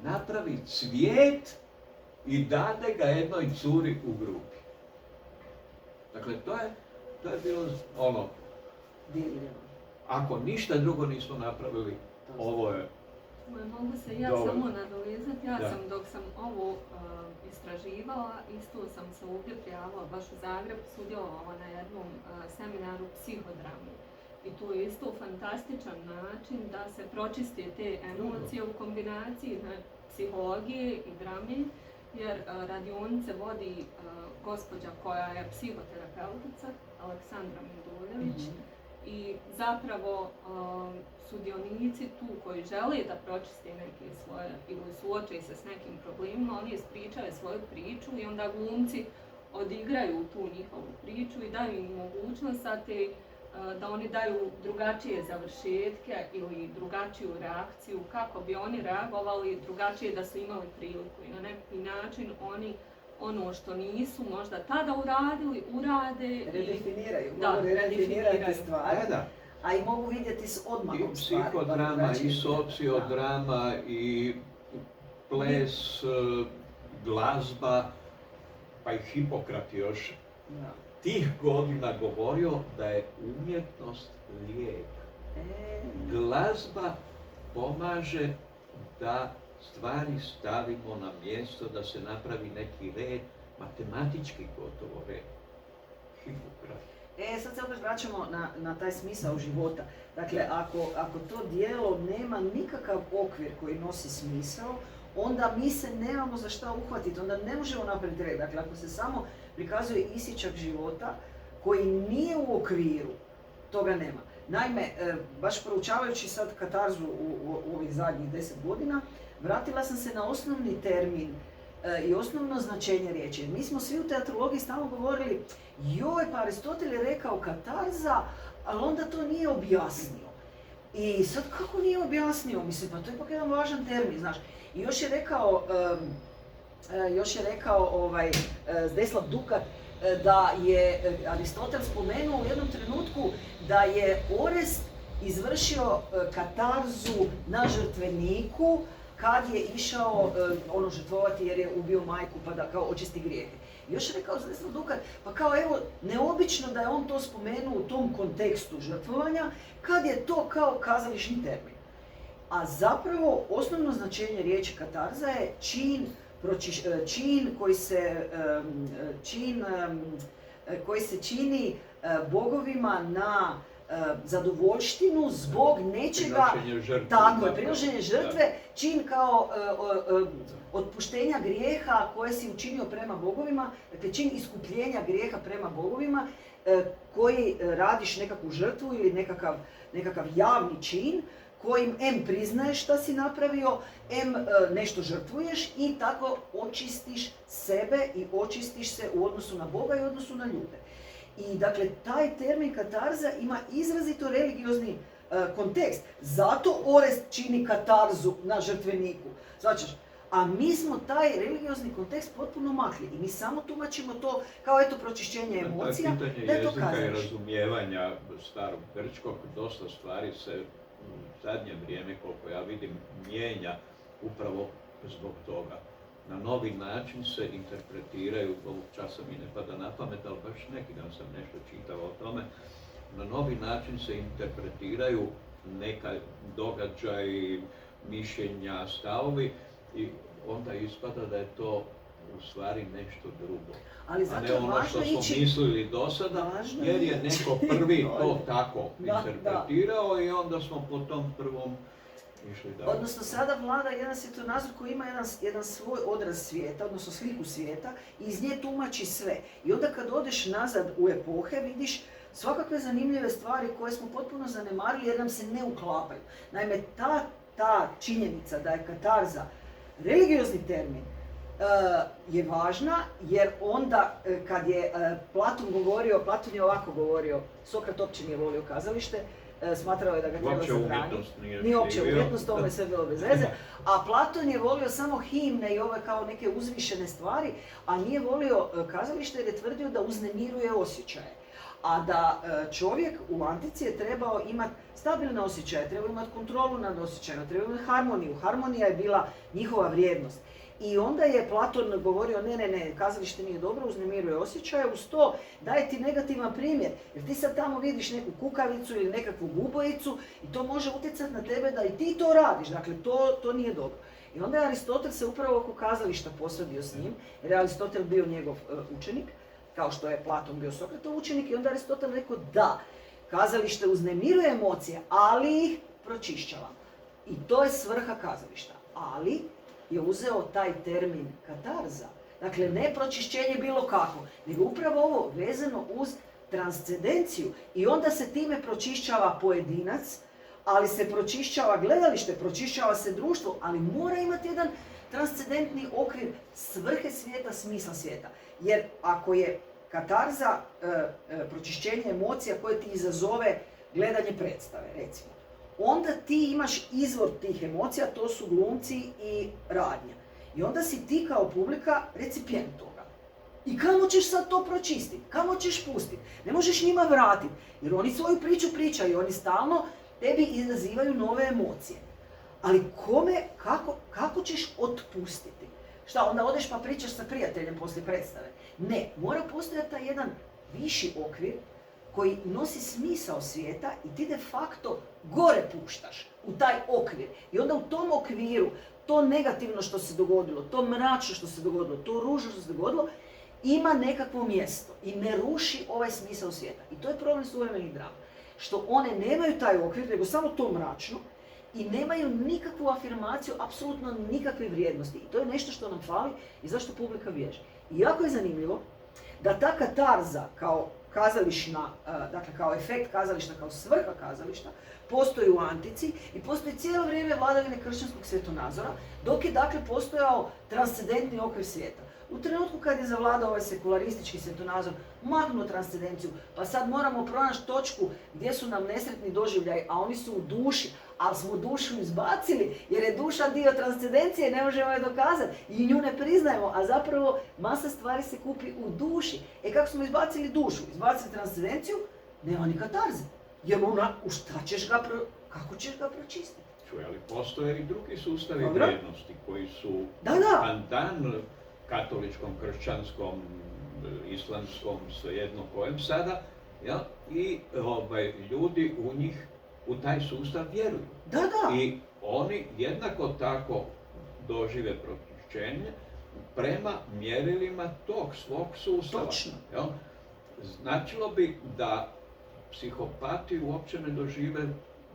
napravi cvijet i dade ga jednoj curi u grupi. Dakle, to je bilo ako ništa drugo nismo napravili, ovo je mogu se ja samo nadovezati, dok sam ovo istraživala, isto sam se ovdje prijavila baš u Zagreb, sudjelovala na jednom seminaru psihodrami. I tu je isto fantastičan način da se pročiste te emocije u kombinaciji psihologije i drame, jer radionice vodi gospođa koja je psihoterapeutica, Aleksandra Meduljević. I zapravo sudionici tu koji žele da pročiste neke svoje ili suoče se s nekim problemima, oni ispričaju svoju priču i onda glumci odigraju tu njihovu priču i daju im mogućnost da oni daju drugačije završetke ili drugačiju reakciju, kako bi oni reagovali drugačije da su imali priliku. I na neki način oni ono što nisu možda tada uradili, urade. Redefiniraju, Da, mogu redefinirati redefiniraju. stvari, Da. a i mogu vidjeti s odmakom I stvari. psihodrama, i sociodrama, i ples, glazba, pa i Hipokrat još Da. tih godina govorio da je umjetnost lijek. Glazba pomaže da stvari stavimo na mjesto, da se napravi neki red, matematički gotovo red. Hipokrat. Sad se opet vraćamo na taj smisao života. Dakle, ako to djelo nema nikakav okvir koji nosi smisao, onda mi se nemamo za šta uhvatiti, onda ne možemo napraviti red. Dakle, ako se samo prikazuje isječak života koji nije u okviru, toga nema. Naime, baš proučavajući sad katarzu u ovih zadnjih 10 godina, vratila sam se na osnovni termin i osnovno značenje riječi. Mi smo svi u teatrologiji stalno govorili, joj, pa Aristotel je rekao katarza, ali onda to nije objasnio. I sad kako nije objasnio? Mislim, pa to je ipak jedan važan termin, znaš. I još je rekao Zdeslav Dukat da je Aristotel spomenuo u jednom trenutku da je Orest izvršio katarzu na žrtveniku kad je išao žrtvovati jer je ubio majku pa da kao očisti grijehe. I još je rekao Zdeslav Dukat, pa kao evo, neobično da je on to spomenuo u tom kontekstu žrtvovanja kad je to kao kazališni termin. A zapravo osnovno značenje riječi katarza je čin koji se čini bogovima na zadovoljštinu zbog nečega, tako je, priloženje žrtve, čin kao otpuštenja grijeha koje si učinio prema bogovima, dakle čin iskupljenja grijeha prema bogovima koji radiš nekakvu žrtvu ili nekakav javni čin kojim priznaješ šta si napravio, nešto žrtvuješ i tako očistiš sebe i očistiš se u odnosu na Boga i u odnosu na ljude. I dakle, taj termin katarza ima izrazito religiozni kontekst. Zato Orest čini katarzu na žrtveniku. Znači, a mi smo taj religiozni kontekst potpuno makli i mi samo tumačimo to kao eto pročišćenje emocija, da je to pitanje jezika i kazalište. razumijevanja starog grčkog, dosta stvari se u zadnje vrijeme, koliko ja vidim, mijenja upravo zbog toga. Na novi način se interpretiraju, ovog časa mi ne pada na pamet, ali baš neki dan sam nešto čitao o tome, na novi način se interpretiraju neka događaj, mišljenja, stavovi i onda ispada da je to u stvari nešto drugo. Ali a zato ne je ono što važno smo ići... mislili do sada, Važno jer je neko prvi to tako Da, interpretirao i onda smo po tom prvom išli dalje. Odnosno sada vlada jedan svjetonazor koji ima jedan svoj odraz svijeta, odnosno sliku svijeta i iz nje tumači sve. I onda kad odeš nazad u epohe vidiš svakakve zanimljive stvari koje smo potpuno zanemarili jer nam se ne uklapaju. Naime, ta činjenica da je katarza religiozni termin je važna jer onda kad je Platon je ovako govorio, Sokrat uopće nije volio kazalište, smatrao je da ga treba zabraniti. Nije uopće umjetnost, ovo je sve bilo bez veze. A Platon je volio samo himne i ove kao neke uzvišene stvari, a nije volio kazalište jer je tvrdio da uznemiruje osjećaje. A da čovjek u antici je trebao imati stabilne osjećaje, trebao imati kontrolu nad osjećajima, trebao imati harmoniju. Harmonija je bila njihova vrijednost. I onda je Platon govorio ne, kazalište nije dobro, uznemiruje osjećaje, uz to daje ti negativan primjer. Jer ti sad tamo vidiš neku kukavicu ili nekakvu gubojicu i to može utjecati na tebe da i ti to radiš. Dakle, to nije dobro. I onda je Aristotel se upravo oko kazališta posvadio s njim, jer je Aristotel bio njegov učenik, kao što je Platon bio Sokratov učenik, i onda Aristotel rekao da, kazalište uznemiruje emocije, ali ih pročišćava. I to je svrha kazališta. Ali je uzeo taj termin katarza. Dakle, ne pročišćenje bilo kakvo, nego upravo ovo vezano uz transcendenciju. I onda se time pročišćava pojedinac, ali se pročišćava gledalište, pročišćava se društvo, ali mora imati jedan transcendentni okvir svrhe svijeta, smisla svijeta. Jer ako je katarza pročišćenje emocija koje ti izazove gledanje predstave, recimo, onda ti imaš izvor tih emocija, to su glumci i radnja. I onda si ti kao publika recipijent toga. I kamo ćeš sad to pročistiti? Kamo ćeš pustiti? Ne možeš njima vratiti, jer oni svoju priču pričaju, oni stalno tebi izazivaju nove emocije. Ali kome, kako ćeš otpustiti? Šta, onda odeš pa pričaš sa prijateljem poslije predstave? Ne, mora postojati taj jedan viši okvir koji nosi smisao svijeta i ti de facto gore puštaš u taj okvir. I onda u tom okviru to negativno što se dogodilo, to mračno što se dogodilo, to ružno što se dogodilo, ima nekakvo mjesto i ne ruši ovaj smisao svijeta. I to je problem suvremenih drama. Što one nemaju taj okvir, nego samo to mračno i nemaju nikakvu afirmaciju, apsolutno nikakve vrijednosti. I to je nešto što nam fali i zašto publika bježi. I jako je zanimljivo da ta katarza kao kazališna, dakle kao efekt kazališta, kao svrha kazališta, postoji u antici i postoji cijelo vrijeme vladavine kršćanskog svjetonazora, dok je dakle postojao transcendentni okvir svijeta. U trenutku kad je zavladao ovaj sekularistički svjetonazor, maknuo transcendenciju, pa sad moramo pronaći točku gdje su nam nesretni doživljaji, a oni su u duši, ali smo dušu izbacili jer je duša dio transcendencije i ne možemo je dokazati i nju ne priznajemo, a zapravo masa stvari se kupi u duši. E kako smo izbacili dušu, izbacili transcendenciju, nema ni katarze. Jer ona, kako ćeš ga pročistiti? Čuj, ali postoje i drugi sustavi Dobro. vrijednosti koji su pandan katoličkom, kršćanskom, islamskom, svejedno kojem sada, ja? I ljudi u njih, u taj sustav vjeruju. Da. I oni jednako tako dožive pročišćenje prema mjerilima tog svog sustava. Točno. Ja? Značilo bi da psihopati uopće ne dožive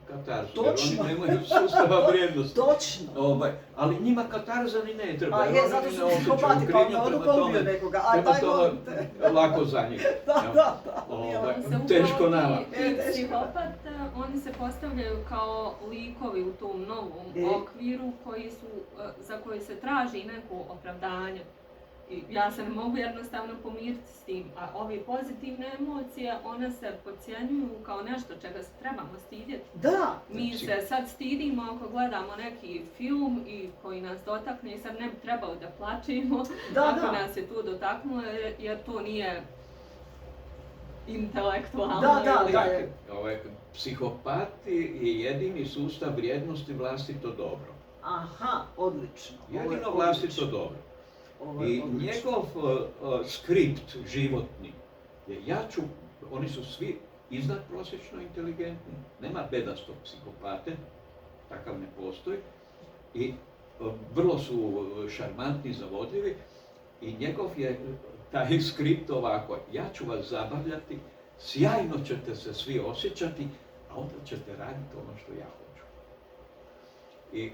katarzu, jer oni nemaju sustava vrijednosti. Točno. Ali njima katarza ni ne treba. A je, zato su psihopati, pa ne odu pobio nekoga. Prema tome, lako za njih. Da. Teško nama. Psihopat, oni se postavljaju kao likovi u tom novom okviru za koji se traži neko opravdanje. I ja se ne mogu jednostavno pomiriti s tim, a ove pozitivne emocije, one se podcjenjuju kao nešto čega se trebamo stidjeti. Da. Mi se sad stidimo ako gledamo neki film i koji nas dotakne i sad ne bi trebalo da plačemo ako nas je to dotaknulo jer to nije intelektualno. Da. Psihopati je jedini sustav vrijednosti vlastito dobro. Aha, odlično. Jedino vlastito dobro. I njegov skript životni je oni su svi iznadprosječno inteligentni, nema bedastog psihopate, takav ne postoji, i vrlo su šarmantni, zavodljivi i njegov je taj skript ovako, ja ću vas zabavljati, sjajno ćete se svi osjećati, a onda ćete raditi ono što ja hoću. I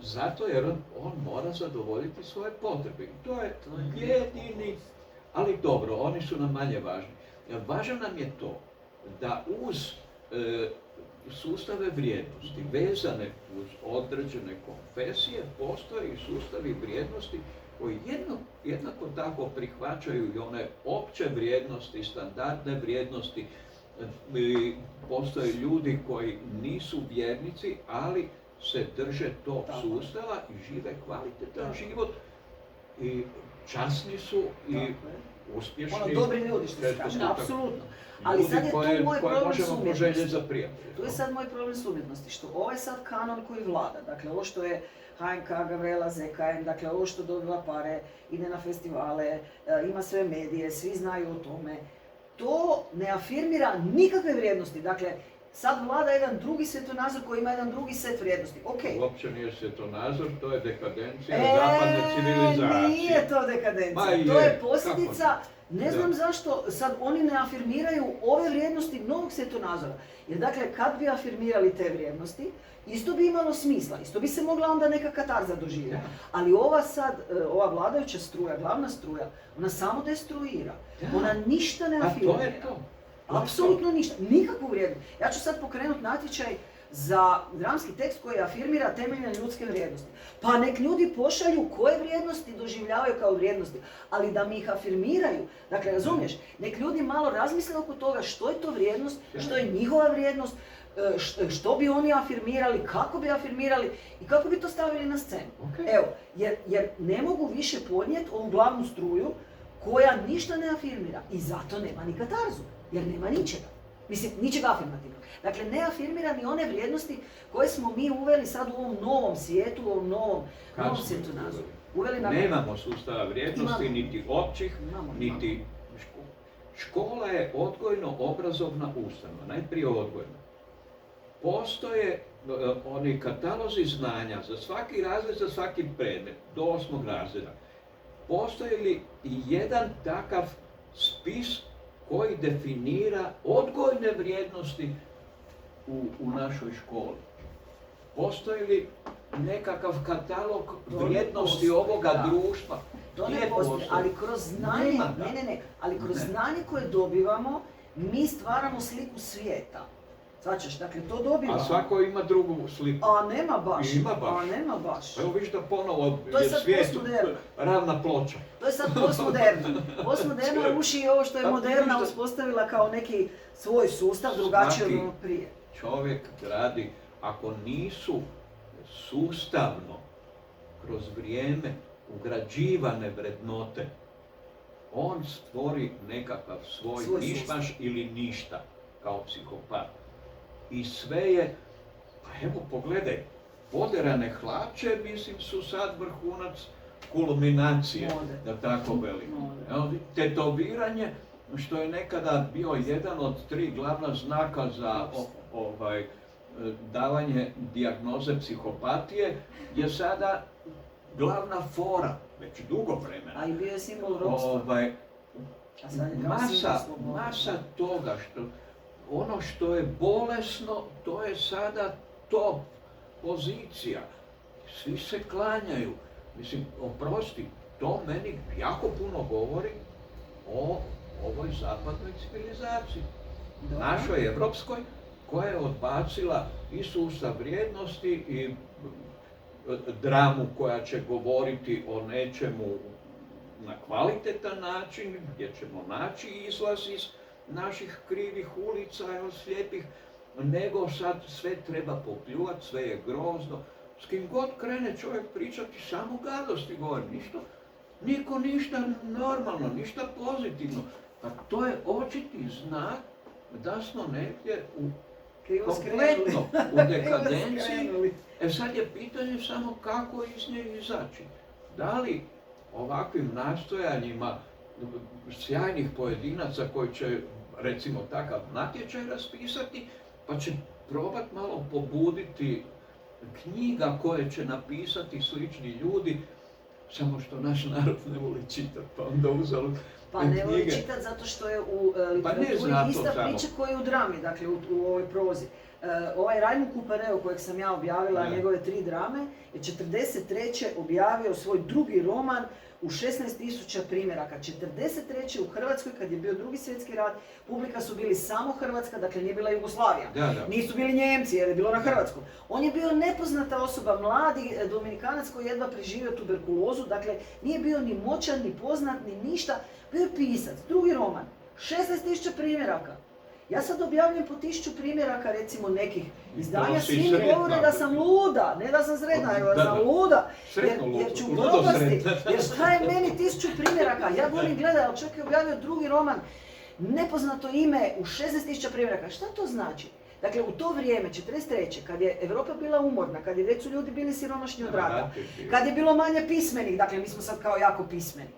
zato jer on mora zadovoljiti svoje potrebe. I to je jedini, ali dobro, oni su nam manje važni. Važno nam je to da uz sustave vrijednosti vezane uz određene konfesije postoje i sustavi vrijednosti koji jednako tako prihvaćaju i one opće vrijednosti, standardne vrijednosti. Postoje ljudi koji nisu vjernici, ali se drže tog sustava i žive kvalitetan život i časni su i uspješni. Dobri ljudi što se kaže, apsolutno. Ali sad je tu moj problem sumjetnosti. Tu je sad moj problem sumjetnosti, što ovaj sad kanon koji vlada, dakle ovo što je HNK, Gavrela, ZKM, dakle ovo što dobiva pare, ide na festivale, ima sve medije, svi znaju o tome, to ne afirmira nikakve vrijednosti. Dakle, sad vlada jedan drugi svjetonazor koji ima jedan drugi set vrijednosti. Okay. Uopće nije svjetonazor, to je dekadencija zapadne civilizacije. Nije to dekadencija, to je posljedica Ne znam zašto sad oni ne afirmiraju ove vrijednosti novog svjetonazora. Jer dakle, kad bi afirmirali te vrijednosti, isto bi imalo smisla, isto bi se mogla onda neka katarza doživjeti. Ali ova sad, ova vladajuća struja, glavna struja, ona samo destruira. Ona ništa ne afirmira. A to je to. Apsolutno ništa, nikakvu vrijednost. Ja ću sad pokrenuti natječaj za dramski tekst koji afirmira temeljne ljudske vrijednosti. Pa nek ljudi pošalju koje vrijednosti doživljavaju kao vrijednosti, ali da mi ih afirmiraju. Dakle, razumiješ, nek ljudi malo razmisle oko toga što je to vrijednost, što je njihova vrijednost, što bi oni afirmirali, kako bi afirmirali i kako bi to stavili na scenu. Okay. Evo, jer ne mogu više podnijeti ovu glavnu struju koja ništa ne afirmira i zato nema ni katarzu, jer nema ničega. Mislim, ničega afirmativnog. Dakle, ne afirmira ni one vrijednosti koje smo mi uveli sad u ovom novom svijetu, u ovom novom svjetonazoru. Nemamo sustava vrijednosti, niti općih, niti škola je odgojno-obrazovna ustanova, najprije odgojna. Postoje oni katalozi znanja za svaki razred, za svaki predmet, do 8. razreda. Postoji li jedan takav spis koji definira odgojne vrijednosti u našoj školi? Postoji li nekakav katalog vrijednosti ovoga društva? To ne postoji, ali kroz znanje, ali kroz znanje koje dobivamo, mi stvaramo sliku svijeta. Svačaš, dakle to dobivamo. A svako ima drugu sliku. A nema baš. A nema baš. Evo vidiš da ponovo je svijetu ravna ploča. To je sad postmoderno. Postmoderno ruši i ovo što je moderna uspostavila kao neki svoj sustav drugačiji od onog prije. Čovjek gradi, ako nisu sustavno kroz vrijeme ugrađivane vrednote, on stvori nekakav svoj mišmaš ili ništa, kao psihopat. I sve je, pa evo pogledaj, poderane hlače, mislim, su sad vrhunac kulminacije, da tako velim. Tetoviranje, što je nekada bio jedan od 3 glavna znaka za davanje dijagnoze psihopatije, je sada glavna fora, već dugo vremena. A i bio je simbol ropstva. Masa toga što ono što je bolesno, to je sada top pozicija. Svi se klanjaju. Mislim, oprosti, to meni jako puno govori o ovoj zapadnoj civilizaciji. Našoj evropskoj, koja je odbacila i sustav vrijednosti i dramu koja će govoriti o nečemu na kvalitetan način, gdje ćemo naći izlaz iz naših krivih ulica, slijepih, nego sad sve treba popljuvati, sve je grozno. S kim god krene čovjek pričati, samo gadosti govori, niko ništa normalno, ništa pozitivno. Pa to je očiti znak da smo negdje kompletno u dekadenciji. Sad je pitanje samo kako iz nje izaći. Da li ovakvim nastojanjima sjajnih pojedinaca koji će, recimo, takav natječaj raspisati, pa će probat malo pobuditi knjiga koje će napisati slični ljudi, samo što naš narod ne voli čitati, pa onda uzelo Pa ne voli čitati zato što je u literaturi ista priča koja je u drami, dakle u ovoj prozi. Ovaj Raimund Coupereu kojeg sam ja objavila, njegove 3 drame, je 1943. objavio svoj drugi roman u 16.000 primjeraka. 1943. u Hrvatskoj, kad je bio Drugi svjetski rat, publika su bili samo Hrvatska, dakle nije bila Jugoslavija. Nisu bili Njemci jer je bilo na hrvatskom. On je bio nepoznata osoba, mladi Dominikanac koji jedva preživio tuberkulozu, dakle nije bio ni moćan, ni poznat, ni ništa. Bio je pisac, drugi roman, 16.000 primjeraka. Ja sad objavljam po 1000 primjeraka, recimo, nekih izdanja, svi mi govore da sam luda, ne da sam sretna, nego da sam luda, jer ću propasti, jer šta je meni 1000 primjeraka? Ja govorim, gledaj, ali čovjek je objavio drugi roman, nepoznato ime u 16.000 primjeraka, šta to znači? Dakle, u to vrijeme, 1943. kad je Europa bila umorna, kad je već su ljudi bili siromašni od rata, kad je bilo manje pismenih, dakle mi smo sad kao jako pismeni,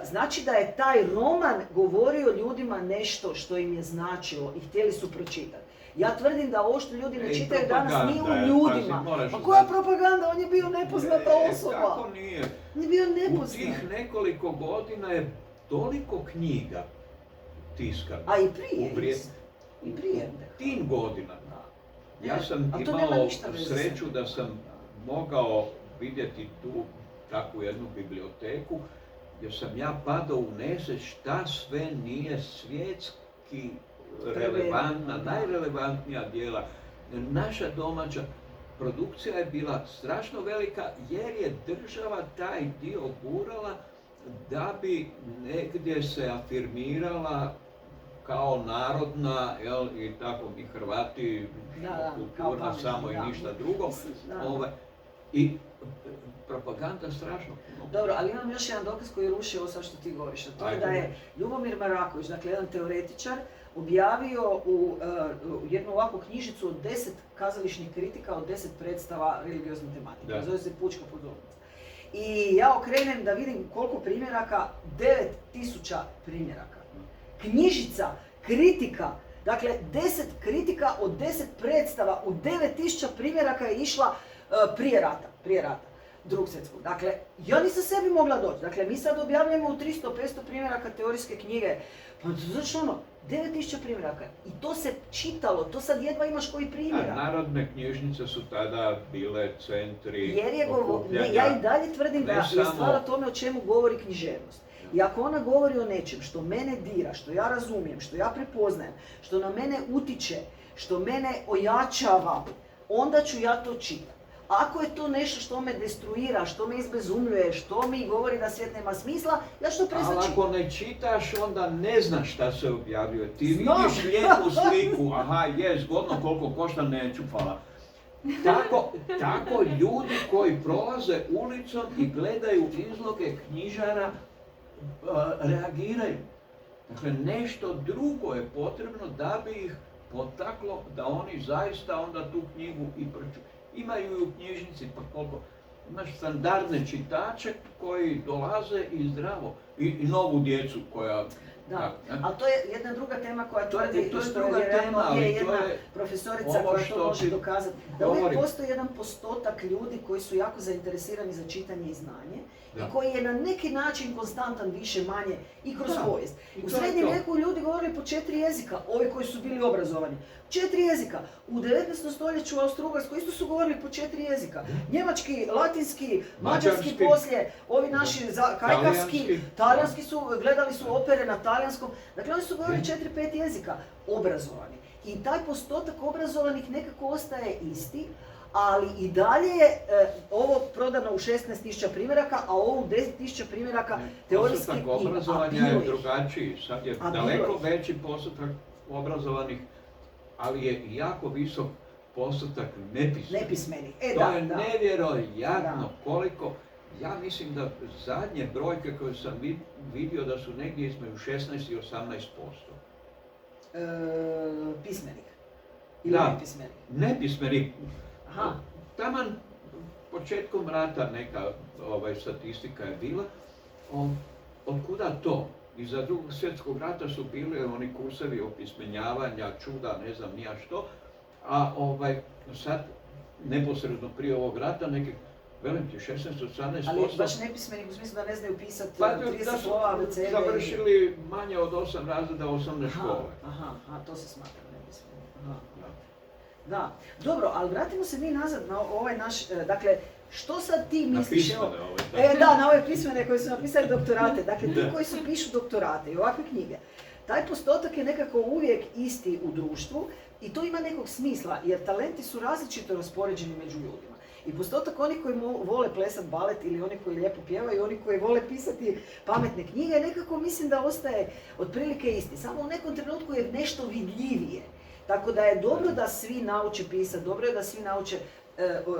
znači da je taj roman govorio ljudima nešto što im je značilo i htjeli su pročitati. Ja tvrdim da ovo što ljudi ne čitaju danas nije u ljudima. Pa koja propaganda? On je bio nepoznata osoba. Kako nije? On je bio nepoznat. U tih nekoliko godina je toliko knjiga tiskanih. A i prije, u prije- i prije. tim godinama. Da. Ja sam ali to nema imao ništa veze sa sreću tim. da sam mogao vidjeti tu takvu jednu biblioteku gdje sam ja padao u nesvijest šta sve nije svjetski relevantna, Da. najrelevantnija djela. Naša domaća produkcija je bila strašno velika jer je država taj dio gurala da bi negdje se afirmirala kao narodna, jel, i tako mi Hrvati, Da, kao kulturna pametni, samo da. i ništa drugo. Da. I propaganda strašno puno. Dobro, ali imam još jedan dokaz koji ruši ovo sad što ti govoriš, a to je Ajde. da je Ljubomir Maraković, dakle jedan teoretičar, objavio u jednu ovakvu knjižicu od 10 kazališnih kritika, od 10 predstava religiozne tematike. Da. Zove se Pučka pozornica. I ja okrenem da vidim koliko primjeraka, 9000 primjeraka. Knjižica, kritika, dakle 10 kritika od 10 predstava, u 9000 primjeraka je išla prije rata. Drugog svjetskog. Dakle, ja nisam sebi mogla doći. Dakle, mi sad objavljujemo u 300-500 primjeraka teorijske knjige. Pa znači ono, 9000 primjeraka. I to se čitalo, to sad jedva imaš koji primjerak. A narodne knjižnice su tada bile centri Jer je okupljanja. ja i dalje tvrdim da ne je samo- stvar o tome o čemu govori književnost. I ako ona govori o nečem što mene dira, što ja razumijem, što ja prepoznajem, što na mene utiče, što mene ojačava, onda ću ja to čitati. Ako je to nešto što me destruira, što me izbezumljuje, što mi govori da svijet nema smisla, ja ću to prestat Ali čitati. ako ne čitaš, onda ne znaš šta se objavljuje. Ti Znam. vidiš lijepu sliku, aha, je, zgodno koliko košta, neću, hvala. Tako ljudi koji prolaze ulicom i gledaju izloge knjižara reagiraju. Dakle, nešto drugo je potrebno da bi ih potaklo da oni zaista onda tu knjigu i pročitaju. Imaju i u knjižnici, pa koliko. Imaš standardne čitače koji dolaze i zdravo. I novu djecu koja... Da, ne? ali to je jedna druga tema koja To je tvrdi, druga što je vjerojatno tema, ali je to jedna je profesorica ovo koja što to može ti dokazati. Da uvijek govorim. postoji jedan postotak ljudi koji su jako zainteresirani za čitanje i znanje Da. i koji je na neki način konstantan više manje i kroz Da. povijest. I U to je srednjem to. vijeku ljudi govorili po 4 jezika, ovi koji su bili obrazovani. 4 jezika. U 19. stoljeću u Austro-Ugarskoj isto su govorili po 4 jezika. Njemački, latinski, mađarski Mađarski. poslije, ovi naši kajkavski, Talijanski. talijanski su, gledali su opere na talijanskom. Dakle, oni su govorili 4-5 jezika, obrazovani. I taj postotak obrazovanih nekako ostaje isti, ali i dalje je ovo prodano u 16.000 primjeraka, a ovo u 10.000 primjeraka teorijski Postotak ima. obrazovanja A bilo je ih. drugačiji. Sad je A bilo daleko ih. veći postotak obrazovanih, ali je i jako visok postotak nepismenih. Nepismenih. To je nevjerojatno koliko. Ja mislim da zadnje brojke koje sam vidio da su negdje između 16 i 18%. Pismenih. Ili Da. nepismenih. Nepismenih. Aha. Taman početkom rata neka statistika je bila. Od kuda to? Iza Drugog svjetskog rata su bili oni kursevi opismenjavanja, čuda, ne znam nija što. A sad, neposredno prije ovog rata, nekih, velim ti, 16-18%. Ali baš nepismenih u smislu da ne znaju pisati Pa 30 da su slova abecede. završili manje od 8 razreda osnovne škole. Aha, to se smatra nepismenim. Aha. Da. Da, dobro, ali vratimo se mi nazad na ovaj naš, dakle, što sad ti misliš? Napismene Na ove pismene koji su napisali doktorate, dakle ti koji su pišu doktorate i ovakve knjige, taj postotak je nekako uvijek isti u društvu i to ima nekog smisla, jer talenti su različito raspoređeni među ljudima. I postotak onih koji vole plesat balet ili oni koji lijepo pjevaju, oni koji vole pisati pametne knjige, nekako mislim da ostaje otprilike isti. Samo u nekom trenutku je nešto vidljivije. Tako da je dobro da svi nauče pisati, dobro je da svi nauče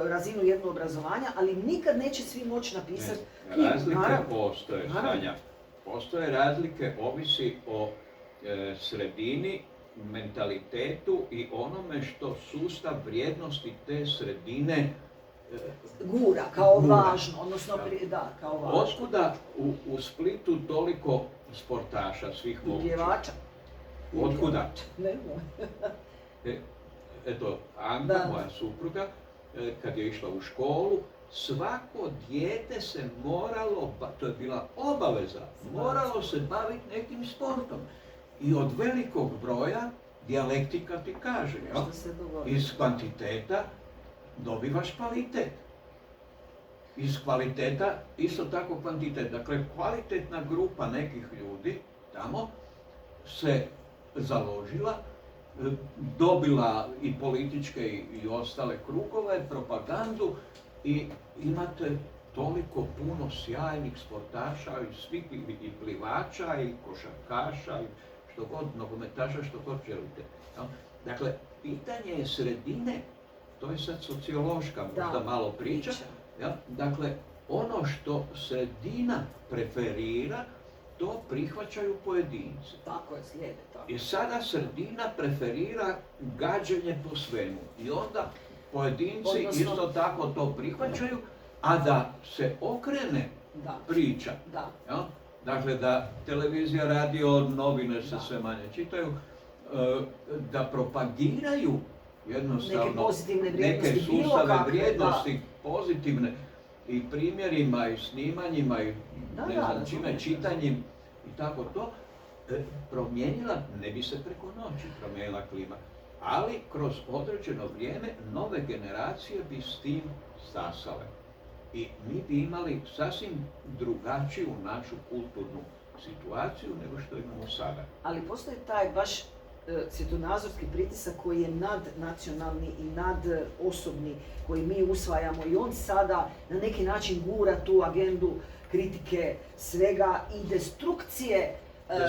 razinu jednog obrazovanja, ali nikad neće svi moći napisati knjigu. Razlike Naravno. postoje, Naravno. Sanja. Postoje razlike, ovisi o sredini, mentalitetu i onome što sustav vrijednosti te sredine Gura, kao Gura. važno, odnosno, kao važno. Otkuda u Splitu toliko sportaša svih I mogućih? pjevača. Otkuda? Ne znam. Eto, Anka, Da. moja supruga, kad je išla u školu, svako dijete se moralo, to je bila obaveza, moralo se baviti nekim sportom. I od velikog broja dijalektika ti kaže, jel? Iz kvantiteta dobivaš kvalitet. Iz kvaliteta isto tako kvantitet. Dakle, kvalitetna grupa nekih ljudi tamo se založila, dobila i političke i ostale krugove, propagandu i imate toliko puno sjajnih sportaša i svih i plivača i košarkaša i što god, nogometaša, što god želite. Dakle, pitanje je sredine, to je sad sociološka možda malo priča. Ja? Dakle, ono što sredina preferira, to prihvaćaju pojedinci. Tako je, slijede tako. I sada sredina preferira gađenje po svemu. I onda pojedinci isto tako to prihvaćaju, a da se okrene priča. Ja? Dakle, da televizija, radio, novine se sve manje čitaju, da propagiraju jednostavno neke sustave vrijednosti pozitivne i primjerima i snimanjima i ne znam čime, čitanjem i tako to, promijenila, ne bi se preko noći promijenila klima, ali kroz određeno vrijeme nove generacije bi s tim stasale. I mi bi imali sasvim drugačiju našu kulturnu situaciju nego što imamo sada. Ali postoji taj baš svjetonazorski pritisak koji je nadnacionalni i nadosobni, koji mi usvajamo i on sada na neki način gura tu agendu kritike svega i destrukcije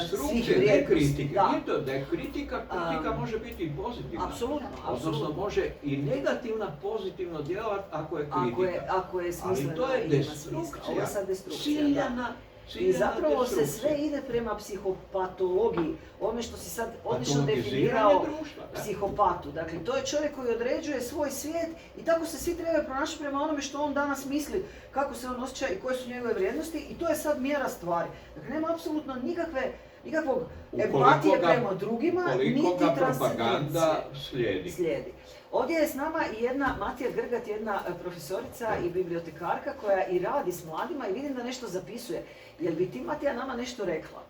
svih vrijednosti. Ne kritike. Nije to da je kritika može biti i pozitivna. Apsolutno. Odnosno može i negativna pozitivno djelovati ako je kritika. Ako je smisleno. Ali to je destrukcija. Ovo je sad destrukcija. Ciljana I zapravo se sve ide prema psihopatologiji, ono što si sad odlično definirao psihopatu. Dakle, to je čovjek koji određuje svoj svijet i tako se svi trebaju pronaći prema onome što on danas misli, kako se on osjeća i koje su njegove vrijednosti i to je sad mjera stvari. Dakle, nema apsolutno nikakvog empatije prema drugima, niti propaganda slijedi. Ovdje je s nama i jedna Matija Grgat, jedna profesorica i bibliotekarka koja i radi s mladima i vidim da nešto zapisuje. Jel bi ti, Matija, nama nešto rekla?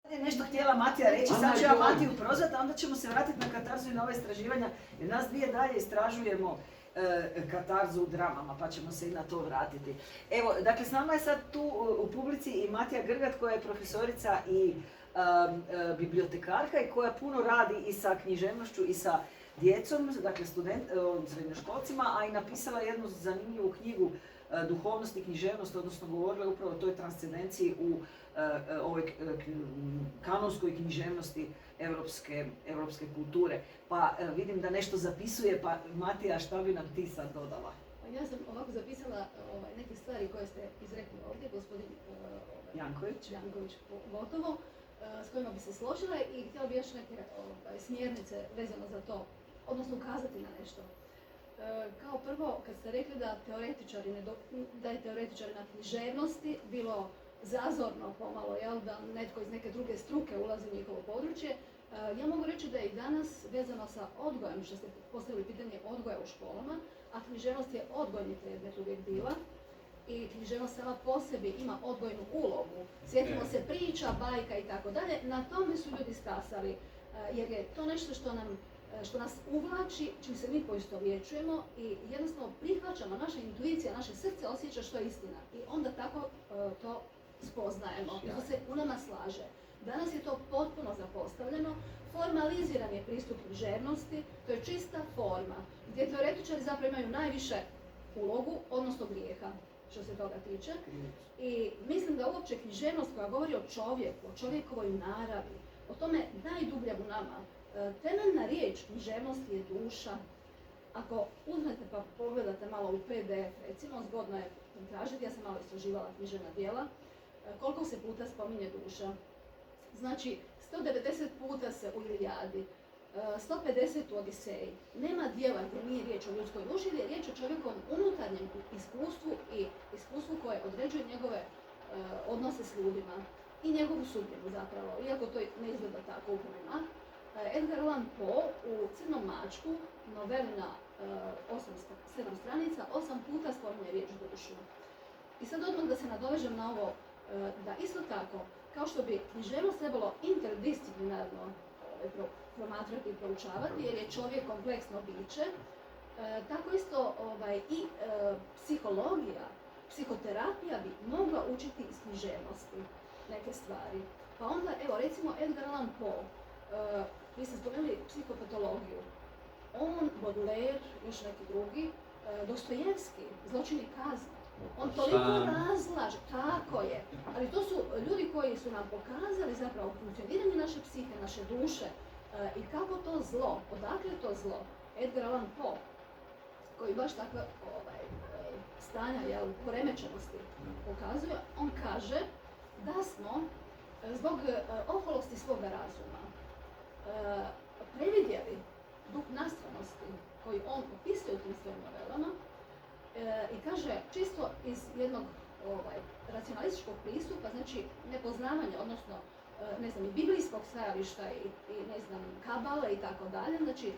Sad je nešto htjela Matija reći, sad ću ja Matiju prozvati, a onda ćemo se vratiti na katarzu i na ove istraživanja, jer nas dvije dalje istražujemo katarzu u dramama, pa ćemo se i na to vratiti. Evo, dakle, s nama je sad tu u publici i Matija Grgat koja je profesorica i bibliotekarka i koja puno radi i sa književnošću i sa djecom, dakle srednjoškolcima, a i napisala jednu zanimljivu knjigu Duhovnost i književnost, odnosno govorila upravo o toj transcendenciji u ovoj kanonskoj književnosti europske kulture. Pa vidim da nešto zapisuje, pa Matija, šta bi nam ti sad dodala? Ja sam ovako zapisala neke stvari koje ste izrekli ovdje, gospodin Janković pogotovo, s kojima bi se složila i htjela bi još neke smjernice vezano za to, odnosno ukazati na nešto. Kao prvo, kad ste rekli da je teoretičarima književnosti bilo zazorno pomalo, da netko iz neke druge struke ulazi u njihovo područje, ja mogu reći da je i danas vezano sa odgojem, što ste postavili pitanje odgoja u školama, a književnost je odgojni predmet uvijek bila. I književnost sama po sebi ima odgojnu ulogu. Sjetimo se priča, bajka i tako dalje. Na tome su ljudi stasali, jer je to nešto što nas uvlači, čim se mi poistovjećujemo i jednostavno prihvaćamo, naša intuicija, naše srce osjeća što je istina. I onda tako to spoznajemo, to se u nama slaže. Danas je to potpuno zapostavljeno, formaliziran je pristup književnosti, to je čista forma, gdje teoretičari zapravo imaju najviše ulogu, odnosno grijeha, što se toga tiče. I mislim da uopće književnost koja govori o čovjeku, o čovjekovoj naravi, o tome najdublje u nama, temeljna riječ književnosti je duša. Ako uzmete pa pogledate malo u PDF, recimo, zgodno je tražiti, ja sam malo istraživala književna djela, koliko se puta spominje duša. Znači, 190 puta se u Ilijadi, 150 u Odiseji. Nema djela gdje nije riječ o ljudskoj duši, jer je riječ o čovjekovom unutarnjem iskustvu i iskustvu koje određuje njegove odnose s ljudima i njegovu sudbinu zapravo, iako to ne izgleda tako u prvima. Edgar Allan Poe u Crnom mačku, noveli na 7 stranica, 8 puta spominje riječ dušu. I sad odmah da se nadovežem na ovo, da isto tako, kao što bi književnost trebalo interdisciplinarno promatrati i proučavati, jer je čovjek kompleksno biće, tako isto i psihologija, psihoterapija bi mogla učiti iz književnosti neke stvari. Pa onda, evo, recimo Edgar Allan Poe, vi ste spomenuli psihopatologiju, on, Baudelaire, još neki drugi, Dostojevski, Zločin i kazna. On toliko razlaže, tako je, ali to su ljudi koji su nam pokazali zapravo funkcioniranje naše psihe, naše duše i kako to zlo, odakle je to zlo. Edgar Allan Poe, koji baš takve stanja, poremećenosti pokazuje, on kaže da smo zbog oholosti svoga razuma previdjeli duh nastranosti koji on opisuje u tim svojim novelama i kaže čisto iz jednog racionalističkog pristupa, znači nepoznavanja, odnosno i biblijskog stajališta i kabale i tako dalje, znači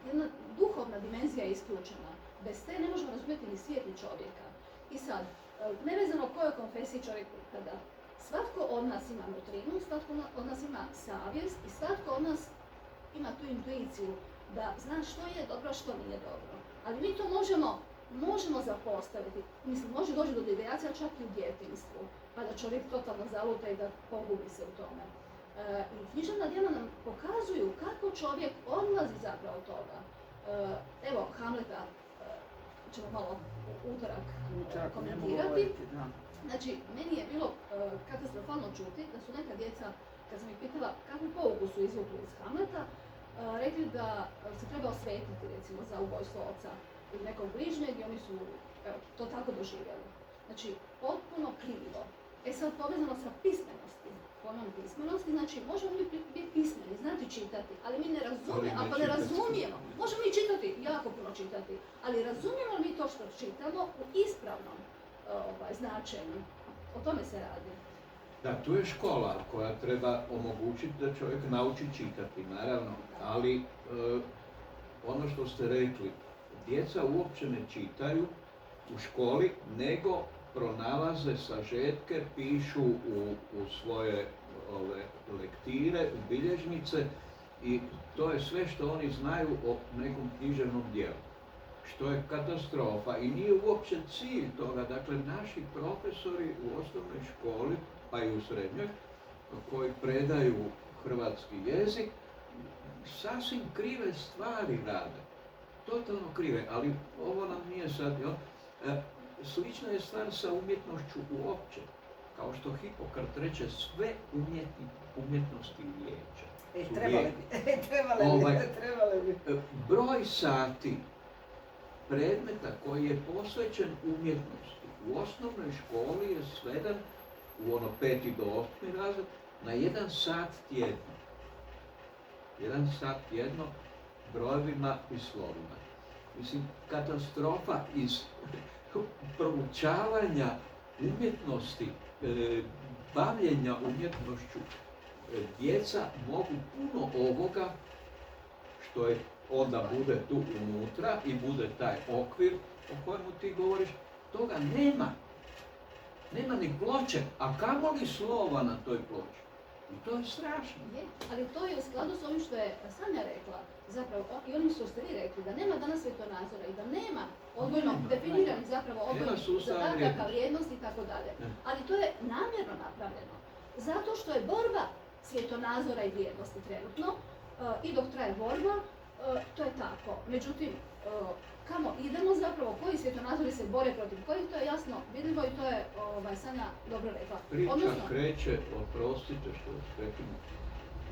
jedna duhovna dimenzija je isključena. Bez te ne možemo razumjeti ni svijet ni čovjeka. I sad, nevezano kojoj konfesiji čovjek pripada, svatko od nas ima nutrinu, svatko od nas ima savjest i svatko od nas ima tu intuiciju da zna što je dobro, što nije dobro. Ali mi to možemo zapostaviti. Mislim, može doći do devijacija čak i u djetinjstvu, pa da čovjek totalno zaluta i da pogubi se u tome. I književna djela nam pokazuju kako čovjek odlazi zapravo od toga. Evo, Hamleta ćemo malo u utorak komentirati. Znači, meni je bilo katastrofalno čuti da su neka djeca, kad sam ih pitala kakvu pouku su izvukli iz Hamleta, rekli da se treba osvetiti, recimo, za ubojstvo oca ili nekog bližnjeg i oni su to tako doživjeli. Znači, potpuno krivo. E sad, povezano sa pismenosti, pojmom pismenosti, znači, možemo mi biti pismeni, znati čitati, ali mi ne razumijemo, ako ne razumijemo, možemo mi čitati, jako puno čitati, ali razumijemo li mi to što čitamo u ispravnom značenju? O tome se radi. Da, tu je škola koja treba omogućiti da čovjek nauči čitati, naravno, ali ono što ste rekli, djeca uopće ne čitaju u školi, nego pronalaze sažetke, pišu u svoje lektire, u bilježnice i to je sve što oni znaju o nekom književnom djelu. Što je katastrofa i nije uopće cilj toga. Dakle, naši profesori u osnovnoj školi, pa i u srednjoj, koji predaju hrvatski jezik, sasvim krive stvari rade. Totalno krive, ali ovo nam nije sad, slična je stvar sa umjetnošću uopće. Kao što Hipokrat reče, sve umjetnosti vijeća. Trebale bi. Broj sati predmeta koji je posvećen umjetnosti u osnovnoj školi je sveden u 5. do 8. razred na 1 sat tjedno. 1 sat tjedno brojevima i slovima. Mislim, katastrofa iz proučavanja umjetnosti, bavljenja umjetnošću. Djeca mogu puno ovoga što je onda bude tu unutra i bude taj okvir o kojemu ti govoriš, toga nema. Nema ni ploče, a kamoli slova na toj ploči. I to je strašno. Je, ali to je u skladu s ovim što je Sanja rekla, zapravo, i onim što ste vi rekli, da nema danas svjetonazora i da nema odgojno definiranih zapravo odgojnih zadataka, vrijednosti i tako dalje. Ali to je namjerno napravljeno. Zato što je borba svjetonazora i vrijednosti trenutno i dok traje borba, to je tako. Međutim, kamo idemo zapravo, koji svjetonazori se bore protiv kojih, to je jasno vidljivo i to je Sanja dobro rekla. Priča kreće, oprostite što skrećemo,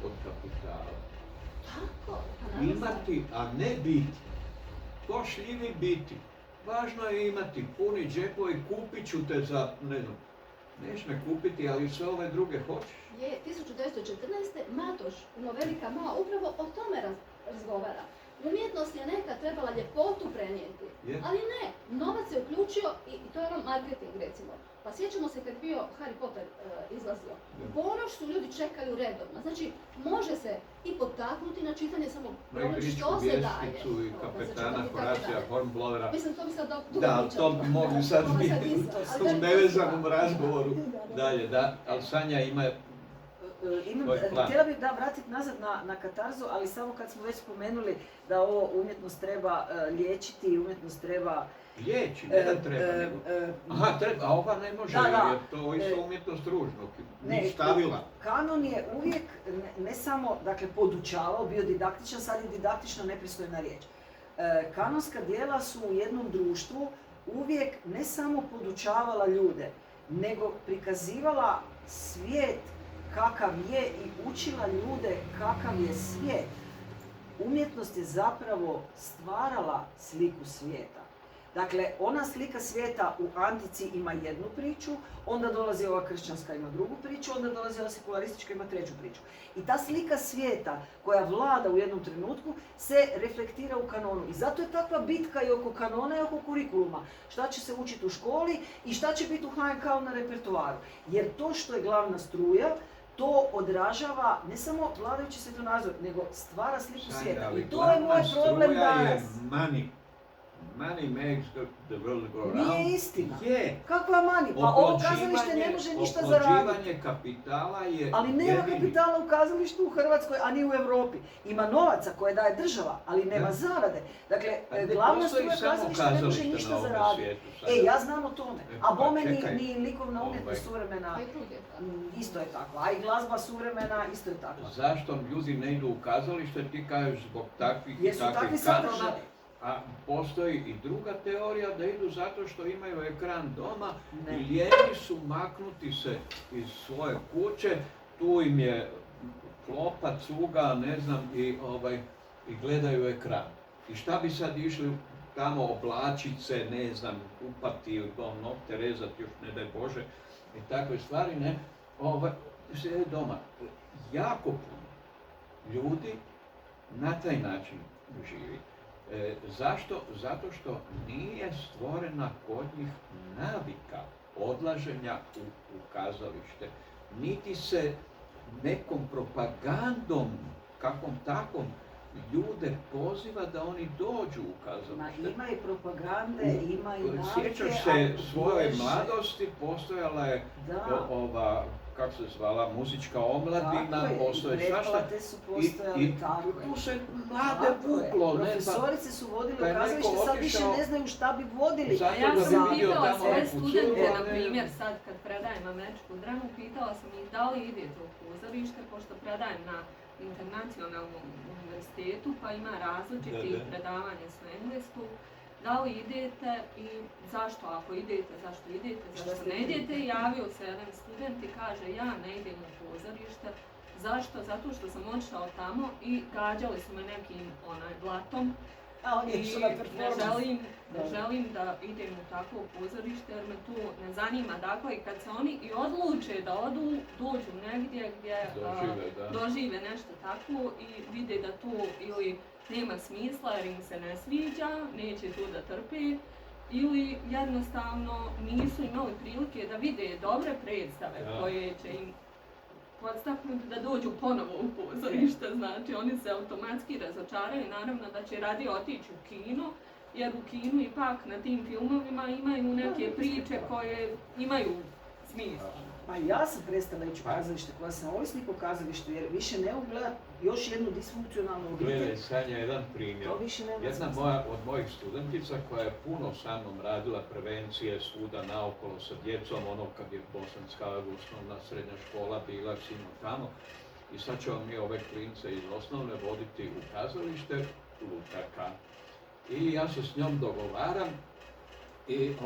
od kapitala. Tako. Imati, a ne biti. To šljivi biti. Važno je imati puni džepovi, kupit ću te za, ne znam, neš me kupiti, ali sve ove druge hoćeš. Je, 1914. Matoš u noveli Camusa upravo o tome razgovara. Umjetnost je nekad trebala ljepotu prenijeti, ali ne, novac se uključio i to je marketing recimo. Pa sjećamo se kad bio Harry Potter izlazio, u ponoć su ljudi čekaju redovno, znači može se i potaknuti na čitanje, samo problem što se daje. I kapetana Horacija Hornblowera. Mislim, to bi sad Da, to bi mogli sad biti u nevezanom razgovoru dalje, da, ali Sanja ima htjela bih vratiti nazad na katarzu, ali samo kad smo već spomenuli da ovo umjetnost treba liječiti i umjetnost treba... Liječi, ne da treba nego. Aha, treba, a ova ne može, jer to isto umjetnost ružnog, ni stavila. Kanon je uvijek ne samo, dakle, podučavao, bio didaktičan, sad je didaktično nepristojna riječ. Kanonska djela su u jednom društvu uvijek ne samo podučavala ljude, nego prikazivala svijet kakav je i učila ljude kakav je svijet. Umjetnost je zapravo stvarala sliku svijeta. Dakle, ona slika svijeta u antici ima jednu priču, onda dolazi ova kršćanska ima drugu priču, onda dolazi ova sekularistička ima treću priču. I ta slika svijeta koja vlada u jednom trenutku se reflektira u kanonu. I zato je takva bitka i oko kanona i oko kurikuluma. Šta će se učiti u školi i šta će biti u HNK na repertoaru. Jer to što je glavna struja, to odražava ne samo vladajući svjetonazor, nego stvara sliku svijeta. I to je moj problem danas. Money makes the world go round. Nije istina. Je. Kakva money? Pa ovo kazalište ne može ništa zaraditi. Oplođivanje kapitala je ali nema kapitala u kazalištu u Hrvatskoj, a ni u Europi. Ima novaca koje daje država, ali nema zarade. Dakle, glavna struja kazališta ne može ništa zaraditi. Ja znam o tome. A bome ni likovna umjetnost suvremena isto je tako. A i glazba suvremena isto je tako. Zašto ljudi ne idu u kazalište? Ti kažeš zbog takvih i takvih sadržaja. A postoji i druga teorija da idu zato što imaju ekran doma i lijeni su maknuti se iz svoje kuće, tu im je klopa, cuga, ne znam, i gledaju ekran. I šta bi sad išli tamo oblačit se, ne znam, kupati ili nokte rezati, još ne daj Bože, i takve stvari, ne, sjede doma. Jako puno ljudi na taj način živi. Zašto? Zato što nije stvorena kod njih navika odlaženja u kazalište. Niti se nekom propagandom, kakvom takvom, ljude poziva da oni dođu u kazalište. Ima i propagande, ima i navike. Sjećaš se svoje mladosti, postojala je kako se zvala, muzička omladina, postoje svašta. I tu se mlade vuklo. Profesorice su vodile u kazalište, sad više ne znaju šta bi vodili. Ja sam pitala svoje studente, na primjer, sad kad predajem američku dramu, pitala sam ih da li idete u pozorište, pošto predajem na internacionalnom univerzitetu, pa ima različitih predavanja s engleskog. Da li idete i zašto, ako idete, zašto ne idete? Javio se jedan student i kaže ja ne idem u pozorište. Zašto? Zato što sam odšao tamo i gađali su me nekim blatom. Ne želim da idem u takvo pozorište jer me tu ne zanima. Dakle, kad se oni i odluče da dođu negdje gdje dožive nešto takvo i vide da tu ili nema smisla jer im se ne sviđa, neće tu da trpe ili jednostavno nisu imali prilike da vide dobre predstave koje će im podstaknuti da dođu ponovo u pozorište. Znači oni se automatski razočaraju, naravno da će radije otići u kino jer u kinu ipak na tim filmovima imaju neke priče koje imaju smisla. Pa ja sam prestala ići u kazalište, koja sam ovisnik o kazalištu, jer više ne mogu gledati još jednu disfunkcionalnu obitelj. Gledaj, Sanja, jedan primjer. Jedna od mojih studentica koja je puno sa mnom radila prevencije svuda naokolo sa djecom, kad je bosanska osnovna srednja škola bila, sino tamo. I sad ćemo mi ove klince iz osnovne voditi u kazalište, lutaka. I ja se s njom dogovaram. I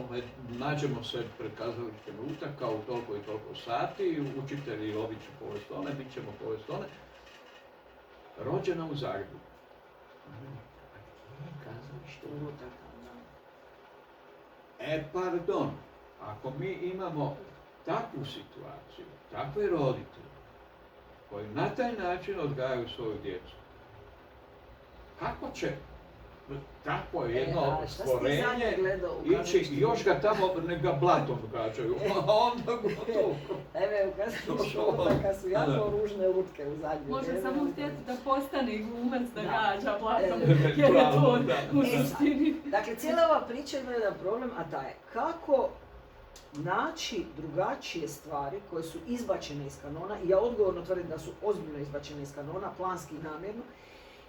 nađemo se pred kazalištem lutaka u toliko i toliko sati, učitelji ovdje će povesti one, mi ćemo povesti one. Rođena u Zagrebu. A gdje je kazalište lutaka? Pardon, ako mi imamo takvu situaciju, takve roditelje, koji na taj način odgajaju svoju djecu, kako će takvo jedno šta si ti zadnje stvorenje gledao u ići kazalištu? i još ga tamo neka blatom gađaju, a onda gotovo. Evo, u kazalištu Otaka su jako ružne lutke u zadnje Može vrijeme. samo htjeti da postane glumac da Da. gađa blatom, E, jer je to da. u E, suštini. Dakle, cijela ova priča ima jedan problem, a taj je kako naći drugačije stvari koje su izbačene iz kanona, i ja odgovorno tvrdim da su ozbiljno izbačene iz kanona, planski i namjerno,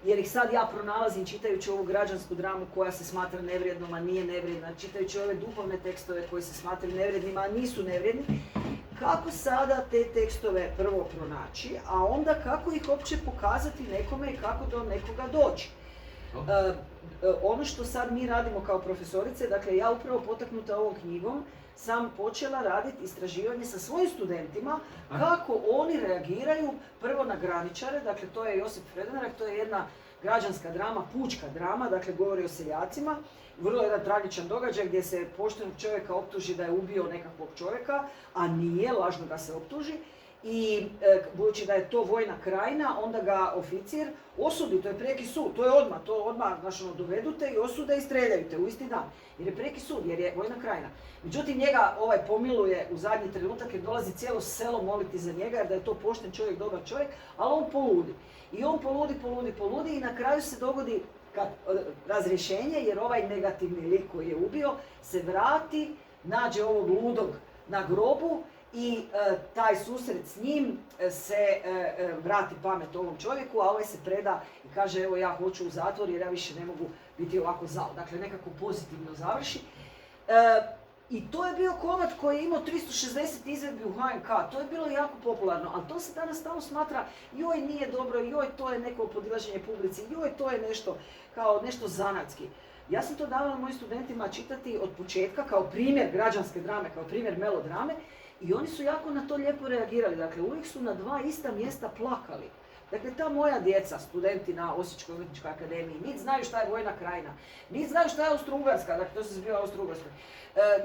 jer ih sad ja pronalazim čitajući ovu građansku dramu koja se smatra nevrijednom, a nije nevrijedna, čitajući ove duhovne tekstove koji se smatraju nevrijednima, a nisu nevrijedni. Kako sada te tekstove prvo pronaći, a onda kako ih uopće pokazati nekome i kako do nekoga doći. Ono što sad mi radimo kao profesorice, dakle ja upravo potaknuta ovom knjigom sam počela raditi istraživanje sa svojim studentima kako oni reagiraju prvo na graničare, dakle to je Josip Frederik, to je jedna građanska drama, pučka drama, dakle govori o seljacima, vrlo jedan tragičan događaj gdje se poštenog čovjeka optuži da je ubio nekakvog čovjeka, a nije, lažno ga se optuži. I budući da je to vojna krajina, onda ga oficir osudi, to je prijeki sud, to je odmah, znači dovedu te i osude i streljaju te u isti dan. Jer je prijeki sud, jer je vojna krajina. Međutim, njega pomiluje u zadnji trenutak jer dolazi cijelo selo moliti za njega, jer da je to pošten čovjek, dobar čovjek, ali on poludi. I on poludi i na kraju se dogodi razrješenje, jer ovaj negativni lik koji je ubio se vrati, nađe ovog ludog na grobu, i taj susret s njim se vrati pamet ovom čovjeku, a ovaj se preda i kaže evo ja hoću u zatvor jer ja više ne mogu biti ovako zao. Dakle, nekako pozitivno završi. I to je bio komad koji je imao 360 izvedbi u HNK, to je bilo jako popularno, ali to se danas stalno smatra joj nije dobro, joj to je neko podilaženje publici, joj to je nešto kao nešto zanatski. Ja sam to davala mojim studentima čitati od početka kao primjer građanske drame, kao primjer melodrame, i oni su jako na to lijepo reagirali. Dakle, uvijek su na dva ista mjesta plakali. Dakle, ta moja djeca, studenti na Osječkoj umjetničkoj akademiji, niti znaju šta je vojna krajina, niti znaju šta je Austro-Ugarska, dakle, to se zbiva Austro-Ugarskoj.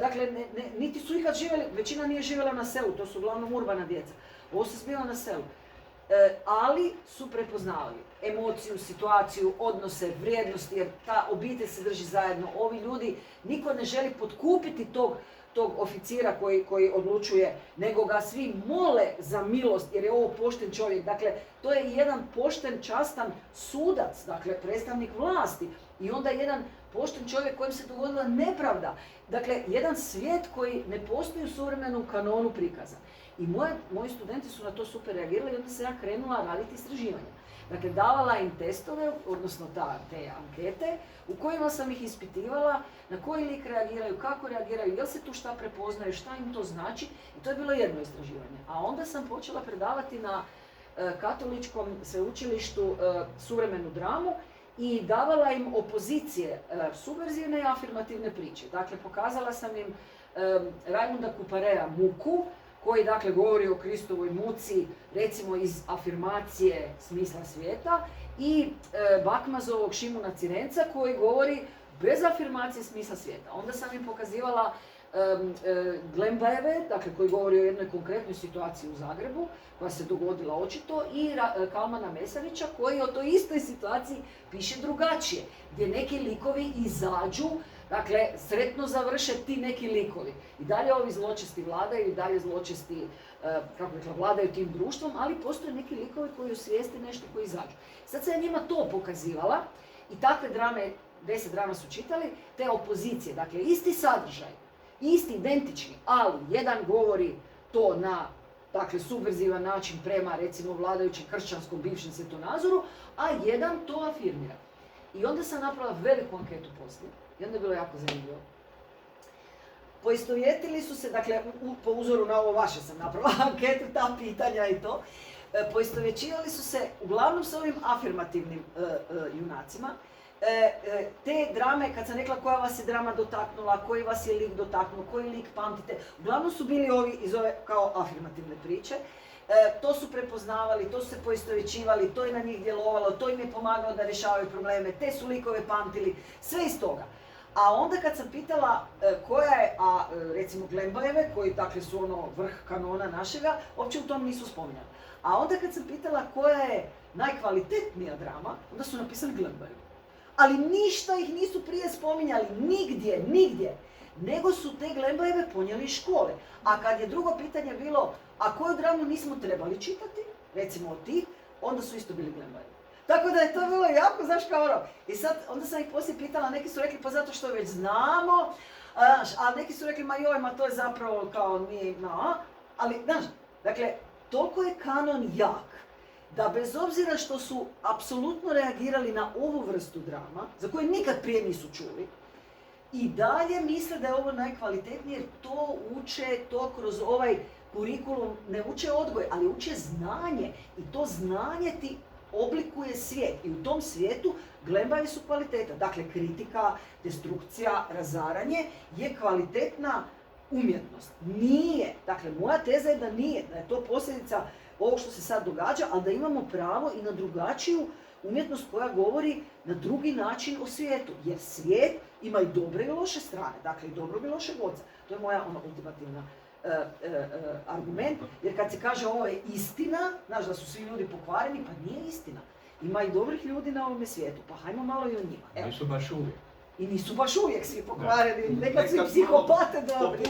Dakle, niti su ikad živjeli, većina nije živjela na selu, to su uglavnom urbana djeca. Ovo se zbiva na selu. Ali su prepoznavali emociju, situaciju, odnose, vrijednosti, jer ta obitelj se drži zajedno. Ovi ljudi, niko ne želi potkupiti tog oficira koji odlučuje, nego ga svi mole za milost, jer je ovo pošten čovjek. Dakle, to je jedan pošten, častan sudac, dakle, predstavnik vlasti. I onda jedan pošten čovjek kojem se dogodila nepravda. Dakle, jedan svijet koji ne postoji u suvremenom kanonu prikaza. I moji studenti su na to super reagirali i onda se ja krenula raditi istraživanja. Dakle, davala im testove, odnosno te ankete, u kojima sam ih ispitivala na koji lik reagiraju, kako reagiraju, jel se tu šta prepoznaju, šta im to znači. I to je bilo jedno istraživanje. A onda sam počela predavati na Katoličkom sveučilištu suvremenu dramu i davala im opozicije subverzivne i afirmativne priče. Dakle, pokazala sam im Raimunda Kuparea Muku, koji dakle govori o Kristovoj muci, recimo iz afirmacije smisla svijeta, i Bakmazovog Šimuna Cirenca koji govori bez afirmacije smisla svijeta. Onda sam im pokazivala Glembajeve, dakle koji govori o jednoj konkretnoj situaciji u Zagrebu, koja se dogodila očito, i Kalmana Mesarića koji o toj istoj situaciji piše drugačije, gdje neki likovi izađu, dakle, sretno završe ti neki likovi. I dalje ovi zločesti vladaju, i dalje zločesti, vladaju tim društvom, ali postoje neki likovi koji osvijeste nešto, koji izađu. Sad sam njima to pokazivala i takve drame, 10 drama su čitali, te opozicije, dakle, isti sadržaj, isti, identični, ali jedan govori to na, dakle, subverzivan način prema, recimo, vladajućem kršćanskom bivšem svjetonazoru, a jedan to afirmira. I onda sam napravila veliku anketu poslije. I onda je bilo jako zanimljivo. Poistovjetili su se, dakle, po uzoru na ovo vaše sam napravila anketu, ta pitanja i to, poistovjećivali su se uglavnom s ovim afirmativnim junacima. Te drame, kad sam rekla koja vas je drama dotaknula, koji vas je lik dotaknuo, koji lik pamtite, uglavnom su bili ovi iz ove kao afirmativne priče. To su prepoznavali, to su se poistovjećivali, to je na njih djelovalo, to im je pomagalo da rješavaju probleme, te su likove pamtili, sve iz toga. A onda kad sam pitala koja je, recimo Glembajeve, koji dakle su ono vrh kanona našega, uopće u tom nisu spominjali. A onda kad sam pitala koja je najkvalitetnija drama, onda su napisali Glembajevu. ali ništa ih nisu prije spominjali, nigdje. Nego su te Glembajeve ponijeli iz škole. A kad je drugo pitanje bilo, a koju dramu nismo trebali čitati, recimo od tih, onda su isto bili Glembajevi. Tako da je to bilo jako, znaš kao ono. I sad, onda sam ih poslije pitala, neki su rekli pa zato što već znamo, a neki su rekli ma joj, ma to je zapravo kao nije, ali znaš, dakle, toliko je kanon jak, da bez obzira što su apsolutno reagirali na ovu vrstu drama, za koje nikad prije nisu čuli, i dalje misle da je ovo najkvalitetnije jer to uče, to kroz ovaj kurikulum ne uče odgoj, ali uče znanje i to znanje ti oblikuje svijet i u tom svijetu Glembajevi su kvaliteta. Dakle, kritika, destrukcija, razaranje je kvalitetna umjetnost. Nije. Dakle, moja teza je da nije, da je to posljedica ovog što se sad događa, ali da imamo pravo i na drugačiju umjetnost koja govori na drugi način o svijetu. Jer svijet ima i dobre i loše strane, dakle i dobrog i lošeg oca. To je moja ultimativna argument, jer kad se kaže ovo je istina, znaš da su svi ljudi pokvareni, pa nije istina. Ima i dobrih ljudi na ovome svijetu, pa hajmo malo i o njima. Evo. Nisu baš uvijek. I nisu baš uvijek svi pokvareni, nekad su i psihopate dobri.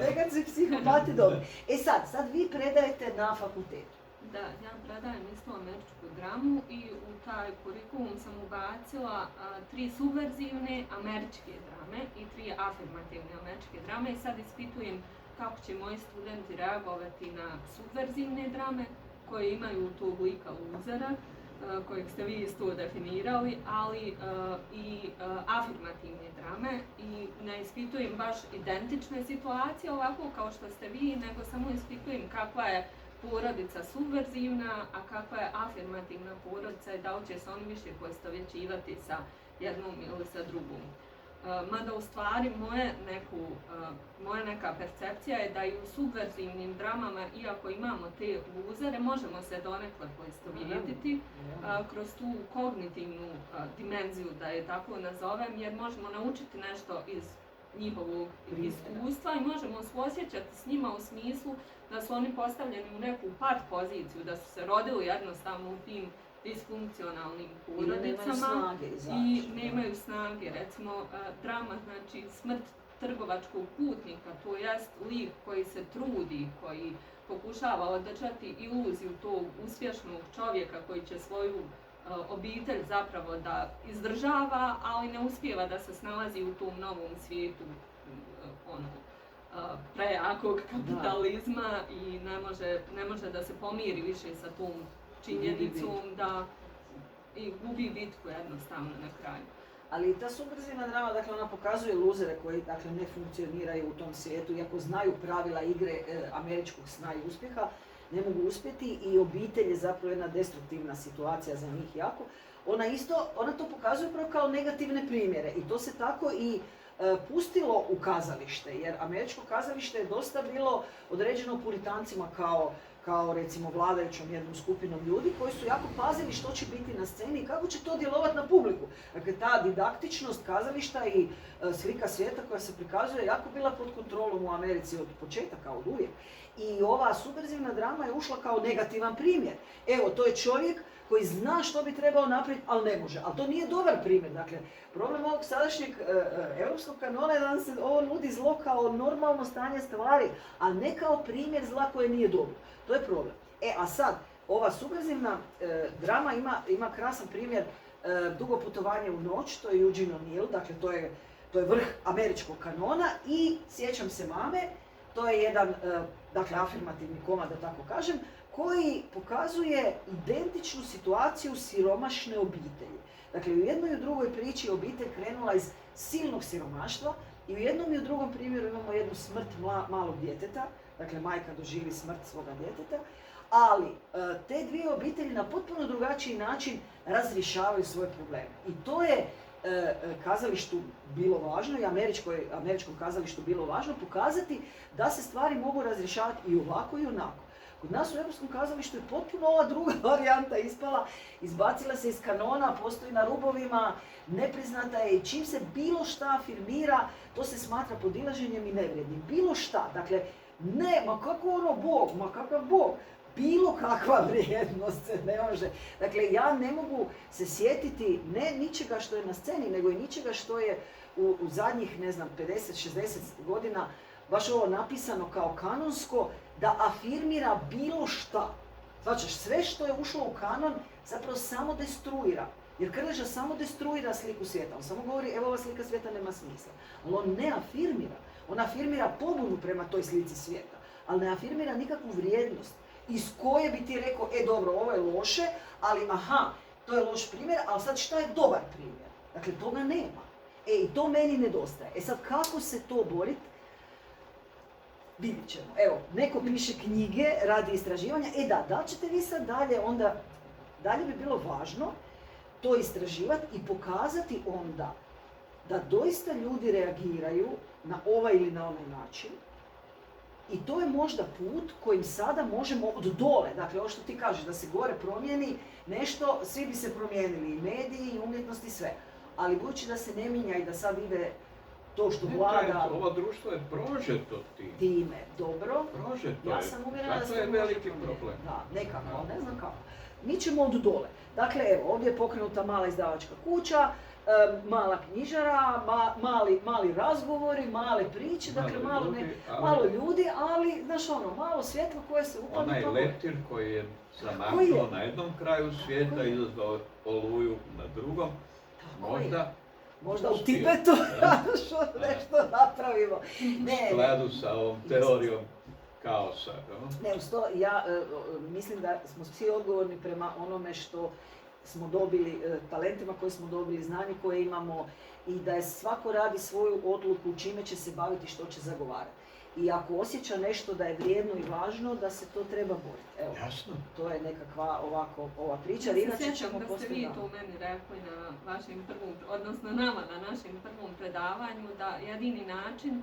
Nekad su i psihopate dobri. E sad vi predajete na fakultetu. Da, ja predajem isto američku dramu i u taj kurikulum sam ubacila 3 subverzivne američke drame i 3 afirmativne američke drame i sad ispitujem kako će moji studenti reagovati na subverzivne drame koje imaju tog lika luzera, kojeg ste vi isto definirali, ali i afirmativne drame i ne ispitujem baš identične situacije ovako kao što ste vi, nego samo ispitujem kakva je porodica subverzivna, a kakva je afirmativna porodica i da li će se oni više poistovjećivati sa jednom ili sa drugom. Mada u stvari moja neka percepcija je da i u subverzivnim dramama, iako imamo te luzere, možemo se donekle poistovjetiti kroz tu kognitivnu dimenziju, da je tako nazovem, jer možemo naučiti nešto iz njihovog iskustva i možemo suosjećati s njima u smislu da su oni postavljeni u neku pat poziciju, da su se rodili jednostavno u tim disfunkcionalnim porodicama i nemaju snage. Recimo, drama, znači smrt trgovačkog putnika, to jest lik koji se trudi, koji pokušava održati iluziju tog uspješnog čovjeka koji će svoju obitelj zapravo da izdržava, ali ne uspijeva da se snalazi u tom novom svijetu prejakog kapitalizma i ne može da se pomiri više sa tom činjenicom da i gubi bitku jednostavno na kraju. Ali ta subverzivna drama, dakle, ona pokazuje luzere koji, dakle, ne funkcioniraju u tom svijetu, iako znaju pravila igre američkog sna i uspjeha, ne mogu uspjeti i obitelj je zapravo jedna destruktivna situacija za njih jako. Ona to pokazuje upravo kao negativne primjere i to se tako i pustilo u kazalište, jer američko kazalište je dosta bilo određeno puritancima kao recimo vladajućom jednom skupinom ljudi koji su jako pazili što će biti na sceni i kako će to djelovati na publiku. Dakle, ta didaktičnost kazališta i slika svijeta koja se prikazuje je jako bila pod kontrolom u Americi od početaka, od uvijek. I ova subverzivna drama je ušla kao negativan primjer. Evo, to je čovjek koji zna što bi trebao napraviti, ali ne može. Ali to nije dobar primjer. Dakle, problem ovog sadašnjeg europskog kanona je da nam se ovo nudi zlo kao normalno stanje stvari, a ne kao primjer zla koje nije dobro. To je problem. A sad, ova subverzivna drama ima krasan primjer Dugo putovanje u noć, to je Eugene O'Neill, dakle to je vrh američkog kanona i Sjećam se mame, to je jedan, dakle, afirmativni komad, da tako kažem, koji pokazuje identičnu situaciju siromašne obitelji. Dakle, u jednoj i u drugoj priči obitelj krenula iz silnog siromaštva i u jednom i u drugom primjeru imamo jednu smrt malog djeteta, dakle, majka doživi smrt svoga djeteta, ali te dvije obitelji na potpuno drugačiji način razrješavaju svoje probleme. I to je kazalištu bilo važno i američkom kazalištu bilo važno pokazati da se stvari mogu razrješavati i ovako i onako. Kod nas u europskom kazalištu je potpuno ova druga varijanta ispala, izbacila se iz kanona, postoji na rubovima, nepriznata je i čim se bilo šta afirmira, to se smatra podilaženjem i nevrijednim. Bilo šta, dakle, ne, ma kako ono Bog, ma kakav Bog. bilo kakva vrijednost se ne može. Dakle, ja ne mogu se sjetiti ne ničega što je na sceni, nego i ničega što je u zadnjih, ne znam, 50-60 godina baš ovo napisano kao kanonsko, da afirmira bilo šta. Znači, sve što je ušlo u kanon zapravo samo destruira. Jer Krleža samo destruira sliku svijeta. On samo govori, evo ova slika svijeta nema smisla. Ali on ne afirmira. On afirmira pobunu prema toj slici svijeta. Ali ne afirmira nikakvu vrijednost. Iz koje bi ti rekao, dobro, ovo je loše, ali aha, to je loš primjer, ali sad šta je dobar primjer? Dakle, toga nema. I to meni nedostaje. Sad, kako se to boriti? Vidjet ćemo. Evo, neko piše knjige radi istraživanja. Da li ćete vi sad dalje, onda, dalje bi bilo važno to istraživati i pokazati onda da doista ljudi reagiraju na ovaj ili na onaj način. I to je možda put kojim sada možemo od dole, dakle ovo što ti kažeš, da se gore promijeni nešto, svi bi se promijenili, i mediji, i umjetnost i sve. Ali budući da se ne mijenja i da sad ide to što vlada... Ovo društvo je prožeto time, dobro. Prožeto ja sam uvjerena da to je veliki problem. Da, nekako, ne znam kako. Mi ćemo od dole. Dakle, evo, ovdje je pokrenuta mala izdavačka kuća, mala knjižara, mali razgovori, male priče, dakle malo ljudi, ali, znaš ono, malo svjetlo koje se upadne. Onaj leptir koji je zamahnuo na jednom kraju svijeta, izazvao oluju na drugom, možda u Tibetu nešto napravimo. U skladu sa ovom teorijom kaosa. Ne, uz to ja mislim da smo svi odgovorni prema onome što smo dobili, talentima koje smo dobili, znanje koje imamo i da je svako radi svoju odluku čime će se baviti, što će zagovarati. I ako osjeća nešto da je vrijedno i važno, da se to treba boriti. Evo, jasno. To je nekakva ova priča. Ja se sjećam da ste vi to meni rekli na vašem prvom, odnosno nama na našem prvom predavanju, da jedini način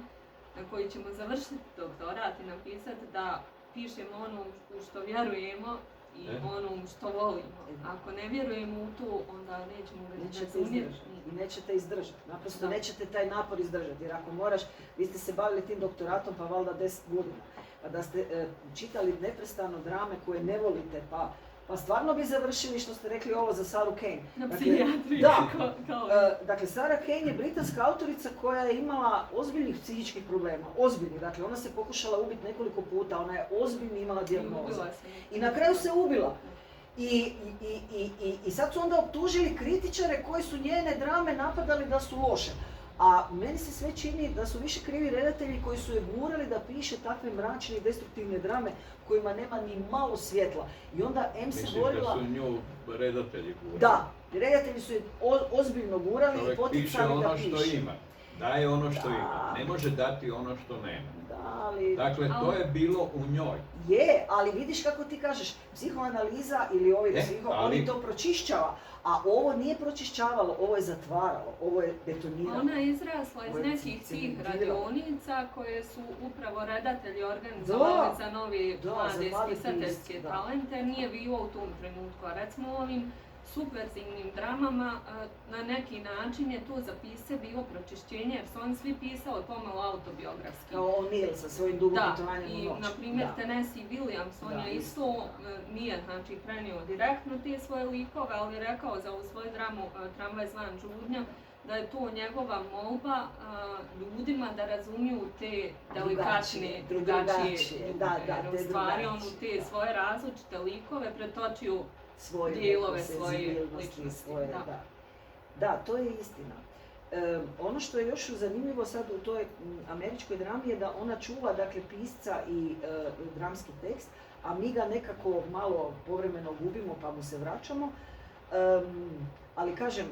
na koji ćemo završiti doktorat i napisati da pišemo ono u što vjerujemo i onom što volimo. Ako ne vjerujemo u to, onda nećemo razumjeti. I nećete izdržati. Naprosto nećete taj napor izdržati. Jer ako moraš, vi ste se bavili tim doktoratom pa valjda 10 godina. Pa da ste čitali neprestano drame koje ne volite, pa stvarno bi završili što ste rekli ovo za Saru Kane. Na psihijatriji. Da. Dakle, Sara Kane je britanska autorica koja je imala ozbiljnih psihičkih problema. Ozbiljnih. Dakle, ona se pokušala ubiti nekoliko puta. Ona je ozbiljno imala dijagnoze. I na kraju se ubila. I sad su onda optužili kritičare koji su njene drame napadali da su loše. A meni se sve čini da su više krivi redatelji koji su je gurali da piše takve mračne i destruktivne drame kojima nema ni malo svjetla. I onda se borila... Mislim da su nju redatelji gurali. Da, redatelji su je ozbiljno gurali i poticali da piše. Čovjek piše ono što ima. Daje ono što ima. Ne može dati ono što nema. Dakle, to je bilo u njoj. Je, ali vidiš kako ti kažeš, psihoanaliza ili oni to pročišćava, a ovo nije pročišćavalo, ovo je zatvaralo, ovo je betoniralo. Ona je izrasla iz nekih tih radionica koje su upravo redatelji organizovali za nove mlade spisateljske talente. Nije bilo u tom trenutku, a recimo ovim subverzivnim dramama na neki način je to za pisce bilo pročišćenje jer su oni svi pisali pomalo autobiografski. Kao O'Neill sa svojim dugom putovanjem u noć. Da, i na primjer Tennessee Williams, on je isto, nije znači prenio direktno te svoje likove, ali je rekao za ovu svoju dramu Tramvaj zvan žudnja, da je to njegova molba ljudima da razumiju te delikatne, drugačije ljude. U stvari on u te svoje različite likove pretočio dijelove svoje ličnosti. Da, to je istina. Ono što je još zanimljivo sad u toj američkoj drami je da ona čuva dakle pisca i dramski tekst, a mi ga nekako malo povremeno gubimo pa mu se vraćamo. Ali kažem,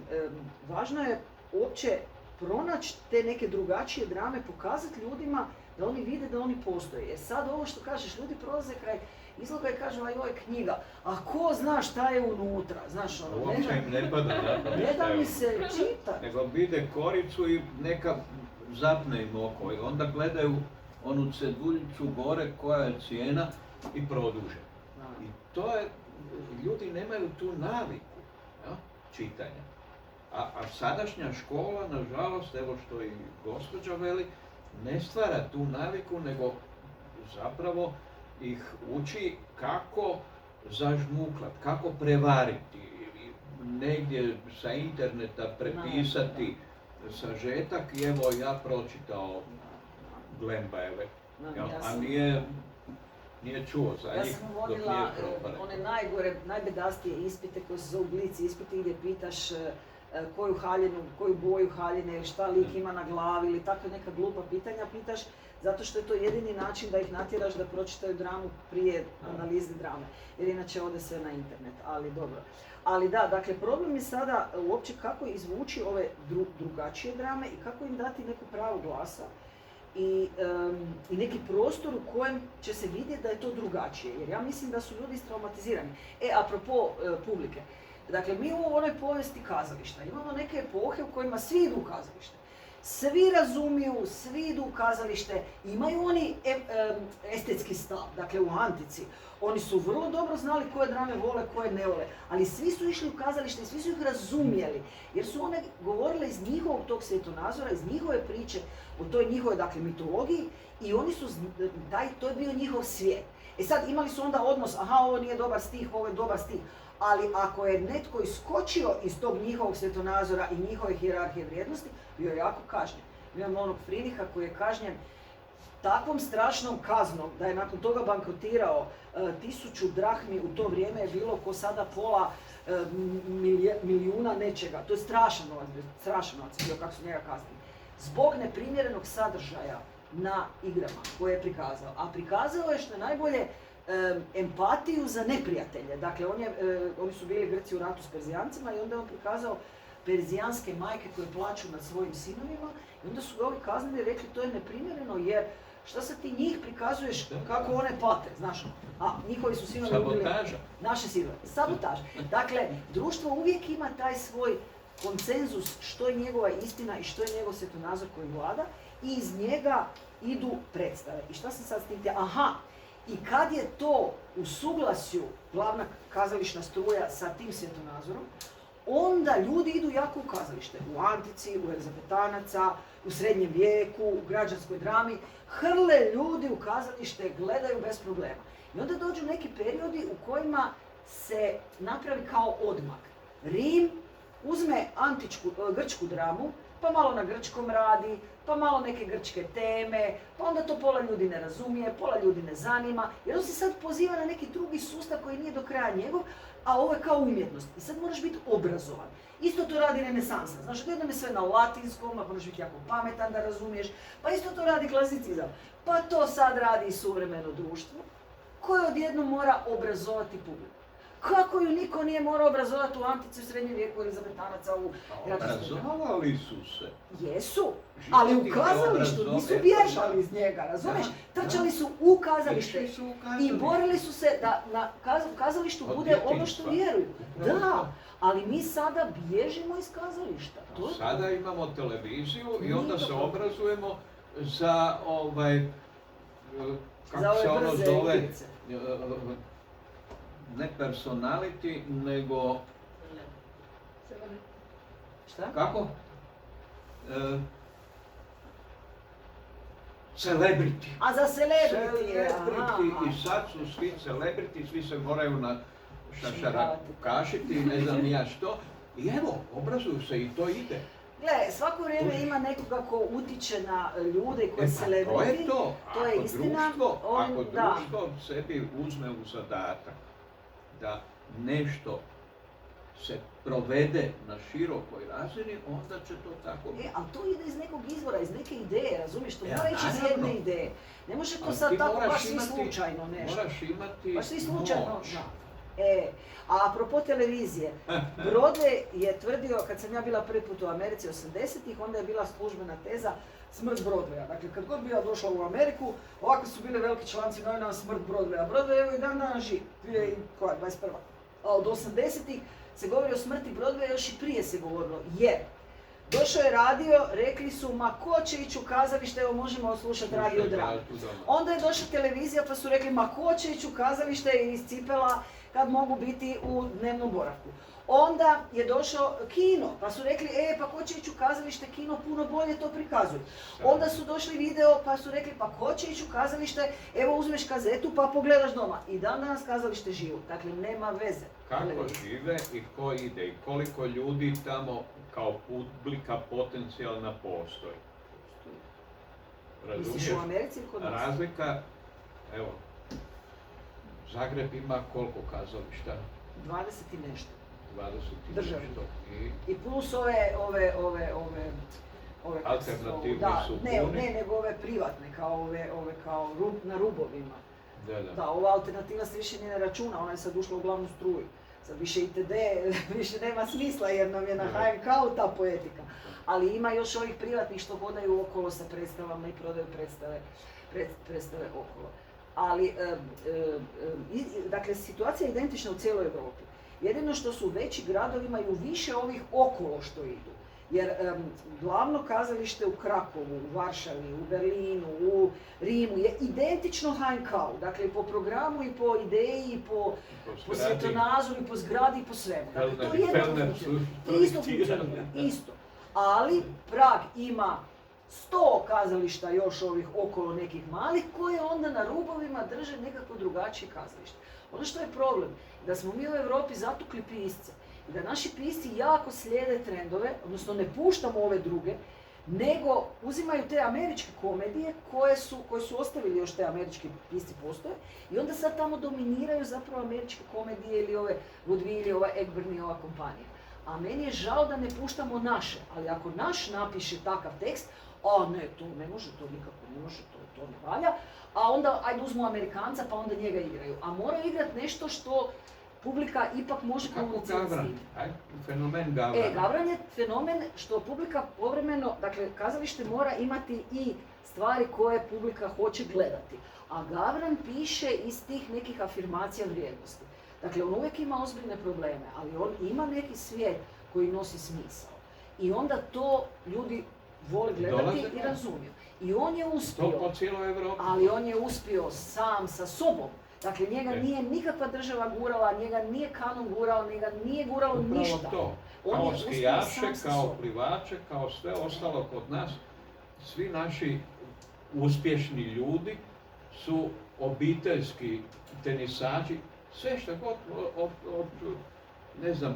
važno je uopće pronaći te neke drugačije drame, pokazati ljudima da oni vide da oni postoje. Jer sad ovo što kažeš, ljudi prolaze kraj izloga i kažu, aj ovo je knjiga, a ko zna šta je unutra, znaš ono, uopće im ne pada na to. Ne da mi se čita. Nego vide koricu i neka zapne im oko i onda gledaju onu ceduljicu gore koja je cijena i produže. I to je, ljudi nemaju tu naviku čitanja. A sadašnja škola, nažalost, evo što i gospođa veli, ne stvara tu naviku, nego zapravo ih uči kako zažmuklat, kako prevariti, negdje sa interneta prepisati sažetak i evo ja pročitao Glembajeve, a nije čuo za Ja njih sam dok nije vodila probao. one najbedastije ispite koji se zovu blic ispiti gdje pitaš koju haljinu, koju boju haljine ili šta lik ima na glavi ili takve neka glupa pitanja pitaš zato što je to jedini način da ih natjeraš da pročitaju dramu prije analize drame. Jer inače ode sve na internet, ali dobro. Ali da, dakle problem je sada uopće kako izvući ove drugačije drame i kako im dati neku pravu glasa i neki prostor u kojem će se vidjeti da je to drugačije. Jer ja mislim da su ljudi istraumatizirani. Apropo publike. Dakle, mi u onoj povijesti kazališta imamo neke epohe u kojima svi idu u kazalište. Svi razumiju, svi idu u kazalište, imaju oni estetski stav, dakle u antici. Oni su vrlo dobro znali koje drame vole, koje ne vole, ali svi su išli u kazalište i svi su ih razumjeli, jer su one govorile iz njihovog tog svjetonazora, iz njihove priče, o toj njihovoj, dakle, mitologiji i oni su, to je bio njihov svijet. Sad imali su onda odnos, ovo nije dobar stih, ovo je dobar stih, ali ako je netko iskočio iz tog njihovog svjetonazora i njihove hijerarhije vrijednosti, bio je jako kažnjen. Imamo onog Friedricha koji je kažnjen takvom strašnom kaznom da je nakon toga bankrotirao. 1000 drahmi u to vrijeme je bilo ko sada pola milijuna nečega. To je strašan novac bio kako su njega kaznili. Zbog neprimjerenog sadržaja na igrama koje je prikazao. A prikazao je što je najbolje empatiju za neprijatelje. Dakle, oni su bili Grci u ratu s Perzijancima i onda je on prikazao perzijanske majke koje plaču nad svojim sinovima i onda su ga ovi kaznili i rekli to je neprimjereno jer šta sad ti njih prikazuješ kako one pate, znaš? Njihovi su sinovi ubili naše sinove. Sabotaža. Dakle, društvo uvijek ima taj svoj konsenzus što je njegova istina i što je njegov svjetonazor koji vlada i iz njega idu predstave. I šta sam sad s tim htjela? I kad je to u suglasju glavna kazališna struja sa tim svjetonazorom, onda ljudi idu jako u kazalište. U antici, u Elizabetanaca, u srednjem vijeku, u građanskoj drami. Hrle ljudi u kazalište, gledaju bez problema. I onda dođu neki periodi u kojima se napravi kao odmak. Rim uzme grčku dramu, pa malo na grčkom radi, pa malo neke grčke teme, pa onda to pola ljudi ne razumije, pola ljudi ne zanima, jer on se sad poziva na neki drugi sustav koji nije do kraja njegov, a ovo je kao umjetnost. I sad moraš biti obrazovan. Isto to radi renesansa. Znaš, jednom je sve na latinskom, a moraš biti jako pametan da razumiješ, pa isto to radi klasicizam. Pa to sad radi i suvremeno društvo, koje odjednom mora obrazovati publiku. Kako ju niko nije morao obrazovati u antici, u srednjem vijeku, Elizabetanaca, u građanskoj drami? Obrazovali su se. Jesu, ali u kazalištu nisu bježali iz njega, razumiješ? Trčali su u kazalište i borili su se da na kazalištu bude ono što vjeruju. Da, ali mi sada bježimo iz kazališta. Sada imamo televiziju i onda se obrazujemo za kako se ono zove, ne personality, nego... Šta? Kako? Celebrity. A za celebrity, i sad su svi celebrity, svi se moraju na šašarakašiti, ne znam ni ja što. I evo, obrazuju se i to ide. Gle, svako vrijeme ima nekoga ko utiče na ljude koji je celebrity. To je istina. Ako društvo sebi uzme u zadatak da nešto se provede na širokoj razini, onda će to tako biti. Ali to ide iz nekog izvora, iz neke ideje, razumiješ? To mora ići iz jedne ideje. Ne može to sad tako baš svi slučajno nešto. Moraš imati baš svi slučajno, moć. A apropo televizije, Broadway je tvrdio, kad sam ja bila prvi put u Americi 80-ih, onda je bila službena teza smrt Broadwaya. Dakle, kad god bi ja došla u Ameriku, ovako su bile veliki članci novinama smrt Broadwaya. Broadway evo i dan danas živ, 21. A od 80-ih se govori o smrti Broadwaya, još i prije se govorilo, jer došao je radio, rekli su, ma ko će ići u kazalište, evo možemo odslušati radio dramu. Onda je došla televizija pa su rekli, ma ko će ići u kazalište iz cipela kad mogu biti u dnevnom boravku. Onda je došao kino, pa su rekli, pa ko će ići u kazalište, kino puno bolje to prikazuje. Onda su došli video, pa su rekli, pa ko će ići u kazalište, evo uzmeš kazetu pa pogledaš doma. I dan danas kazalište živo, dakle nema veze. Kako žive i ko ide i koliko ljudi tamo kao publika potencijalna postoji. Misliš u Americi ili kod nas? Razlika, evo, Zagreb ima koliko kazališta? 20 i nešto. 20 i Državni. nešto. I plus ove Alternativni da, su ne, puni. nego ove privatne, kao ove kao na rubovima. Da. Da, ova alternativa se više ne računa, ona je sad ušla u glavnu struju. Sad više ITD, više nema smisla jer nam je na HNK-u ta poetika. Ali ima još ovih privatnih što hodaju okolo sa predstavama i prodaju predstave okolo. Ali, dakle, situacija je identična u cijeloj Europi. Jedino što su veći gradovi imaju više ovih okolo što idu. Jer glavno kazalište u Krakovu, u Varšavi, u Berlinu, u Rimu je identično HNK-u. Dakle, po programu i po ideji, i po svjetonazoru, i po zgradi, i po svemu. Dakle, to jedno funkcionira. Isto. Ali Prag ima 100 kazališta još ovih okolo nekih malih koje onda na rubovima drže nekako drugačije kazalište. Ono što je problem, da smo mi u Europi zatukli pisce i da naši pisci jako slijede trendove, odnosno ne puštamo ove druge, nego uzimaju te američke komedije koje su ostavili još te američke pisci postoje i onda sad tamo dominiraju zapravo američke komedije ili ove Vaudeville, ova Egberni, ova kompanija. A meni je žao da ne puštamo naše, ali ako naš napiše takav tekst, ne, to ne može, to nikako ne može, to ne valja, a onda ajde uzmu Amerikanca pa onda njega igraju. A moraju igrati nešto što publika ipak može komunicirati s njim. Fenomen Gavran. Gavran je fenomen što publika povremeno, dakle kazalište mora imati i stvari koje publika hoće gledati. A Gavran piše iz tih nekih afirmacija vrijednosti. Dakle, on uvijek ima ozbiljne probleme, ali on ima neki svijet koji nosi smisao. I onda to ljudi vole gledati i razumiju. I on je uspio, ali on je uspio sam sa sobom. Dakle, njega nije nikakva država gurala, njega nije kanon gurao, njega nije guralo ništa. To. Kao skijaše, kao plivače, kao sve ostalo kod nas, svi naši uspješni ljudi su obiteljski tenisači, sve što god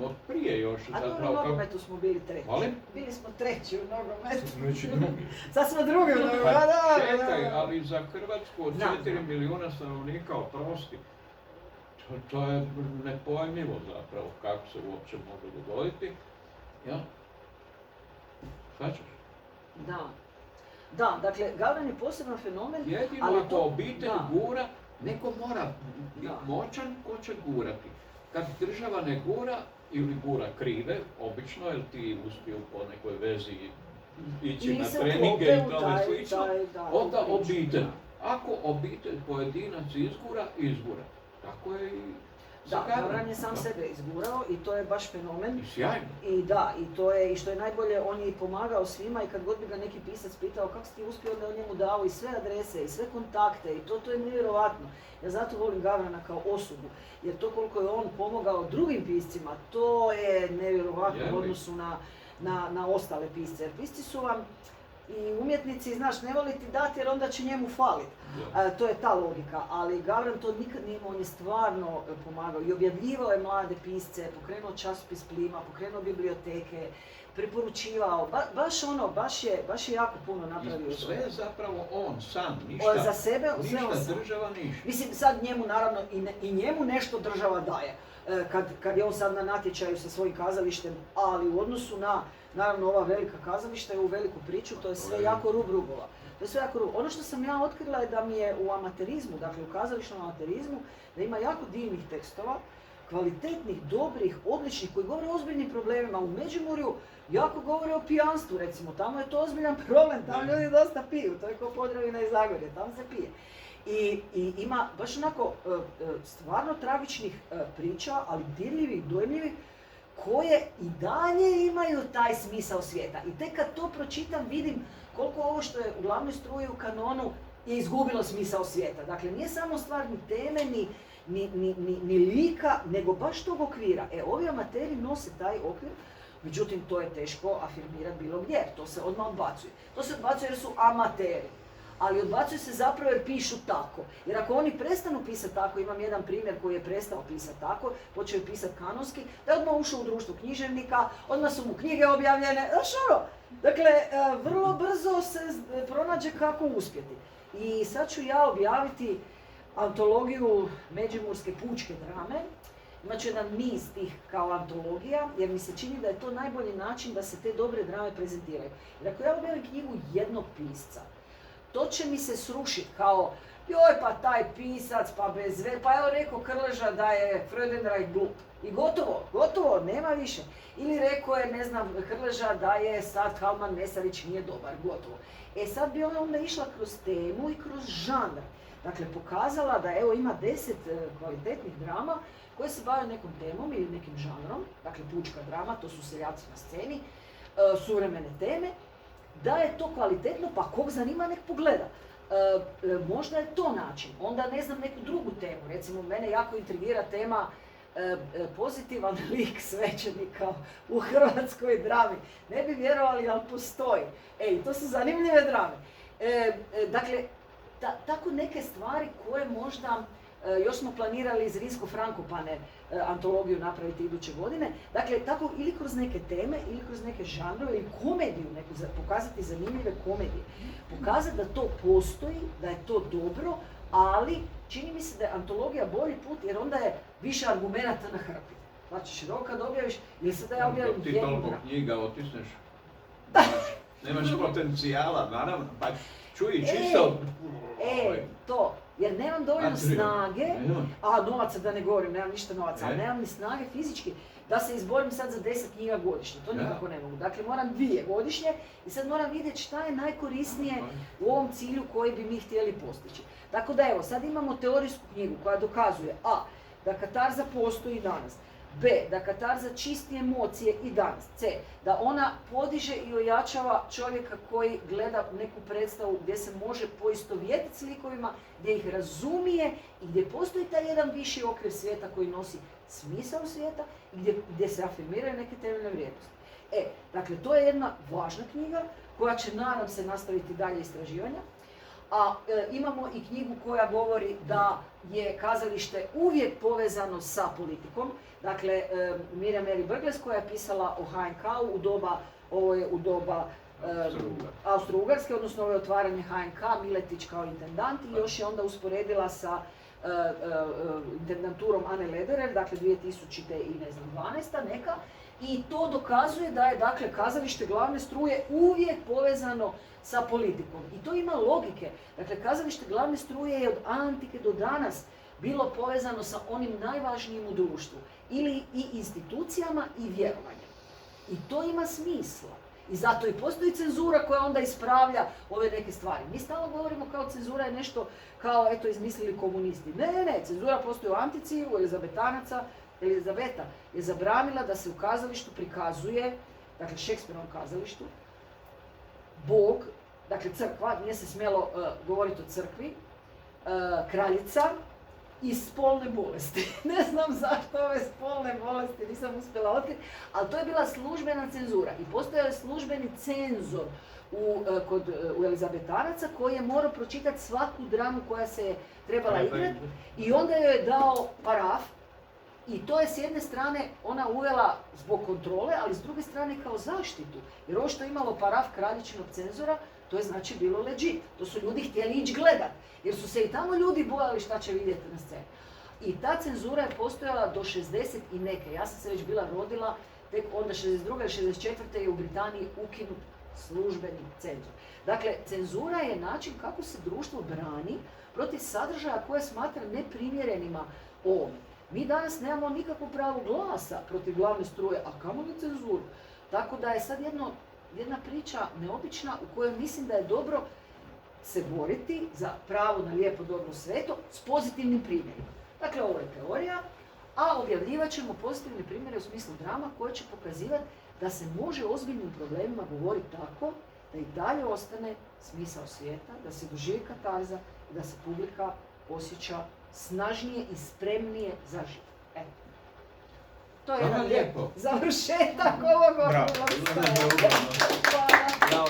od prije još. A dobro, u nogometu smo bili treći. Molim? Bili smo treći u nogometu. Znači drugi. Sad smo drugi u nogometu. Čekaj, ali za Hrvatsku od 4 milijuna stanovnika, oprosti, to je nepojmljivo zapravo kako se uopće može dogoditi. Ja? Shvaćaš? Da, dakle, Gavran je poseban fenomen. Jedino ali ako obitelj gura, neko mora biti moćan ko će gurati. Kad država ne gura ili gura krive, obično, jer ti uspiju po nekoj vezi ići na treninge i tome slično, onda obitelj. Ako obitelj pojedinac izgura. Tako je i sa Gavranom. Gavran je sam sebe izgurao i to je baš fenomen. I sjajno. I što je najbolje, on je pomagao svima i kad god bi ga neki pisac pitao kako si ti uspio, da on njemu dao i sve adrese i sve kontakte i to je nevjerovatno. Ja zato volim Gavrana kao osobu, jer to koliko je on pomogao drugim piscima, to je nevjerovatno u odnosu na ostale pisce. Jer pisci su vam i umjetnici, znaš, ne voli ti dati jer onda će njemu faliti. To je ta logika, ali Gavran to nikad nije imao, on je stvarno pomagao i objavljivao je mlade pisce, pokrenuo časopis Plima, pokrenuo biblioteke, preporučivao, baš je jako puno napravio. I sve je zapravo on sam, ništa, za sebe, ništa država, ništa. Mislim, sad njemu naravno i njemu nešto država daje, kad je on sad na natječaju sa svojim kazalištem, ali u odnosu na, naravno, ova velika kazališta i ovu veliku priču, to je sve jako rubova. Ono što sam ja otkrila je da mi je u amaterizmu, dakle u kazališnom amaterizmu, da ima jako divnih tekstova, kvalitetnih, dobrih, odličnih, koji govore o ozbiljnim problemima. U Međimurju jako govore o pijanstvu, recimo, tamo je to ozbiljan problem, tamo ljudi dosta piju, to je kao Podravina i Zagorje, tamo se pije. I ima baš onako stvarno tragičnih priča, ali dirljivih, dojmljivih, koje i dalje imaju taj smisao svijeta. I tek kad to pročitam vidim koliko ovo što je u glavnoj struji u kanonu je izgubilo smisao svijeta. Dakle, nije samo stvar ni teme, ni lika, nego baš tog okvira. Ovi amateri nose taj okvir, međutim to je teško afirmirati bilo gdje, to se odmah odbacuje. To se odbacuje jer su amateri, ali odbacuju se zapravo jer pišu tako. Jer ako oni prestanu pisati tako, imam jedan primjer koji je prestao pisati tako, počeo je pisati kanonski, da je odmah ušao u društvo književnika, odmah su mu knjige objavljene, znaš ono, dakle, vrlo brzo se pronađe kako uspjeti. I sad ću ja objaviti antologiju Međimurske pučke drame. Imat ću jedan niz tih kao antologija, jer mi se čini da je to najbolji način da se te dobre drame prezentiraju. Jer ako ja objavim knjigu jednog pisca, to će mi se srušiti kao, joj pa taj pisac, pa bez ve, pa evo rekao Krleža da je Freudenreich glup. I gotovo, nema više. Ili rekao je, ne znam, Krleža da je sad Kalman Mesarić nije dobar, gotovo. Sad bi ona onda išla kroz temu i kroz žanr. Dakle, pokazala da evo ima 10 kvalitetnih drama koje se bave nekom temom ili nekim žanrom, dakle pučka drama, to su seljaci na sceni, suvremene teme, da je to kvalitetno, pa kog zanima nek pogleda. Možda je to način, onda ne znam neku drugu temu, recimo mene jako intrigira tema pozitivan lik svećenika u hrvatskoj drami. Ne bi vjerovali, ali postoji. To su zanimljive drame. Dakle, tako neke stvari koje možda, još smo planirali iz Rimsko-Frankopane antologiju napraviti iduće godine. Dakle, tako ili kroz neke teme, ili kroz neke žanrove, ili komediju, pokazati zanimljive komedije. Pokazati da to postoji, da je to dobro, ali čini mi se da je antologija bolji put jer onda je više argumenata na hrpi. Znači, kad objaviš, ili se da ja objavim ti jednu toliko dramu. knjiga otisneš, nemaš potencijala, naravno, pa čuj, čisto... To, jer nemam dovoljno snage, a novaca da ne govorim, nemam ništa novaca, ali nemam ni snage fizički da se izborim sad za 10 knjiga godišnje, to nikako ne mogu. Dakle, moram 2 godišnje i sad moram vidjeti šta je najkorisnije u ovom cilju koji bi mi htjeli postići. Tako da evo, sad imamo teorijsku knjigu koja dokazuje a. da katarza postoji danas, b. da katarza čisti emocije i danas, c. da ona podiže i ojačava čovjeka koji gleda neku predstavu gdje se može poistovjetiti s likovima, gdje ih razumije i gdje postoji taj jedan viši okvir svijeta koji nosi smisao svijeta i gdje se afirmiraju neke temeljne vrijednosti. Dakle, to je jedna važna knjiga koja će, nadam se, nastaviti dalje istraživanja. A imamo i knjigu koja govori da je kazalište uvijek povezano sa politikom. Dakle, Mirjam Eri Brgles koja je pisala o HNK-u u doba Austro-Ugarske, odnosno ovo je otvaranje HNK, Miletić kao intendant i još je onda usporedila sa intendanturom Ane Lederer, dakle 2012. neka. I to dokazuje da je, dakle, kazalište glavne struje uvijek povezano sa politikom. I to ima logike. Dakle, kazalište glavne struje je od antike do danas bilo povezano sa onim najvažnijim u društvu. Ili i institucijama i vjerovanjem. I to ima smisla. I zato i postoji cenzura koja onda ispravlja ove neke stvari. Mi stalno govorimo kao cenzura je nešto kao, eto, izmislili komunisti. Ne, cenzura postoji u antici, u Elizabeta je zabranila da se u kazalištu prikazuje, dakle Šekspirovom kazalištu, Bog, dakle crkva, nije se smjelo govoriti o crkvi, kraljica i spolne bolesti. Ne znam zašto ove spolne bolesti nisam uspjela otkriti, ali to je bila službena cenzura i postojao je službeni cenzor u Elizabetanaca koji je morao pročitati svaku dramu koja se je trebala igrati i onda joj je dao paraf. I to je s jedne strane ona uvela zbog kontrole, ali s druge strane kao zaštitu. Jer ovo što je imalo paraf kraljičinog cenzora, to je znači bilo legit. To su ljudi htjeli ići gledat. Jer su se i tamo ljudi bojali šta će vidjeti na sceni. I ta cenzura je postojala do 60 i neke. Ja sam se već bila rodila, tek onda 62. i 64. je u Britaniji ukinut službeni cenzor. Dakle, cenzura je način kako se društvo brani protiv sadržaja koje smatra neprimjerenima ovome. Mi danas nemamo nikakvo pravo glasa protiv glavne struje, a kamoli cenzuru. Tako da je sad jedna priča neobična u kojoj mislim da je dobro se boriti za pravo na lijepo, dobro, sveto s pozitivnim primjerima. Dakle, ovo je teorija, a objavljivat ćemo pozitivne primjere u smislu drama koje će pokazivati da se može o ozbiljnim problemima govoriti tako da i dalje ostane smisao svijeta, da se doživi katarza i da se publika osjeća snažnije i spremnije za život. Eto. To je Hvala jedan lijepo. završetak ovog Bravo. okruglog Hvala. stola. Hvala. Bravo.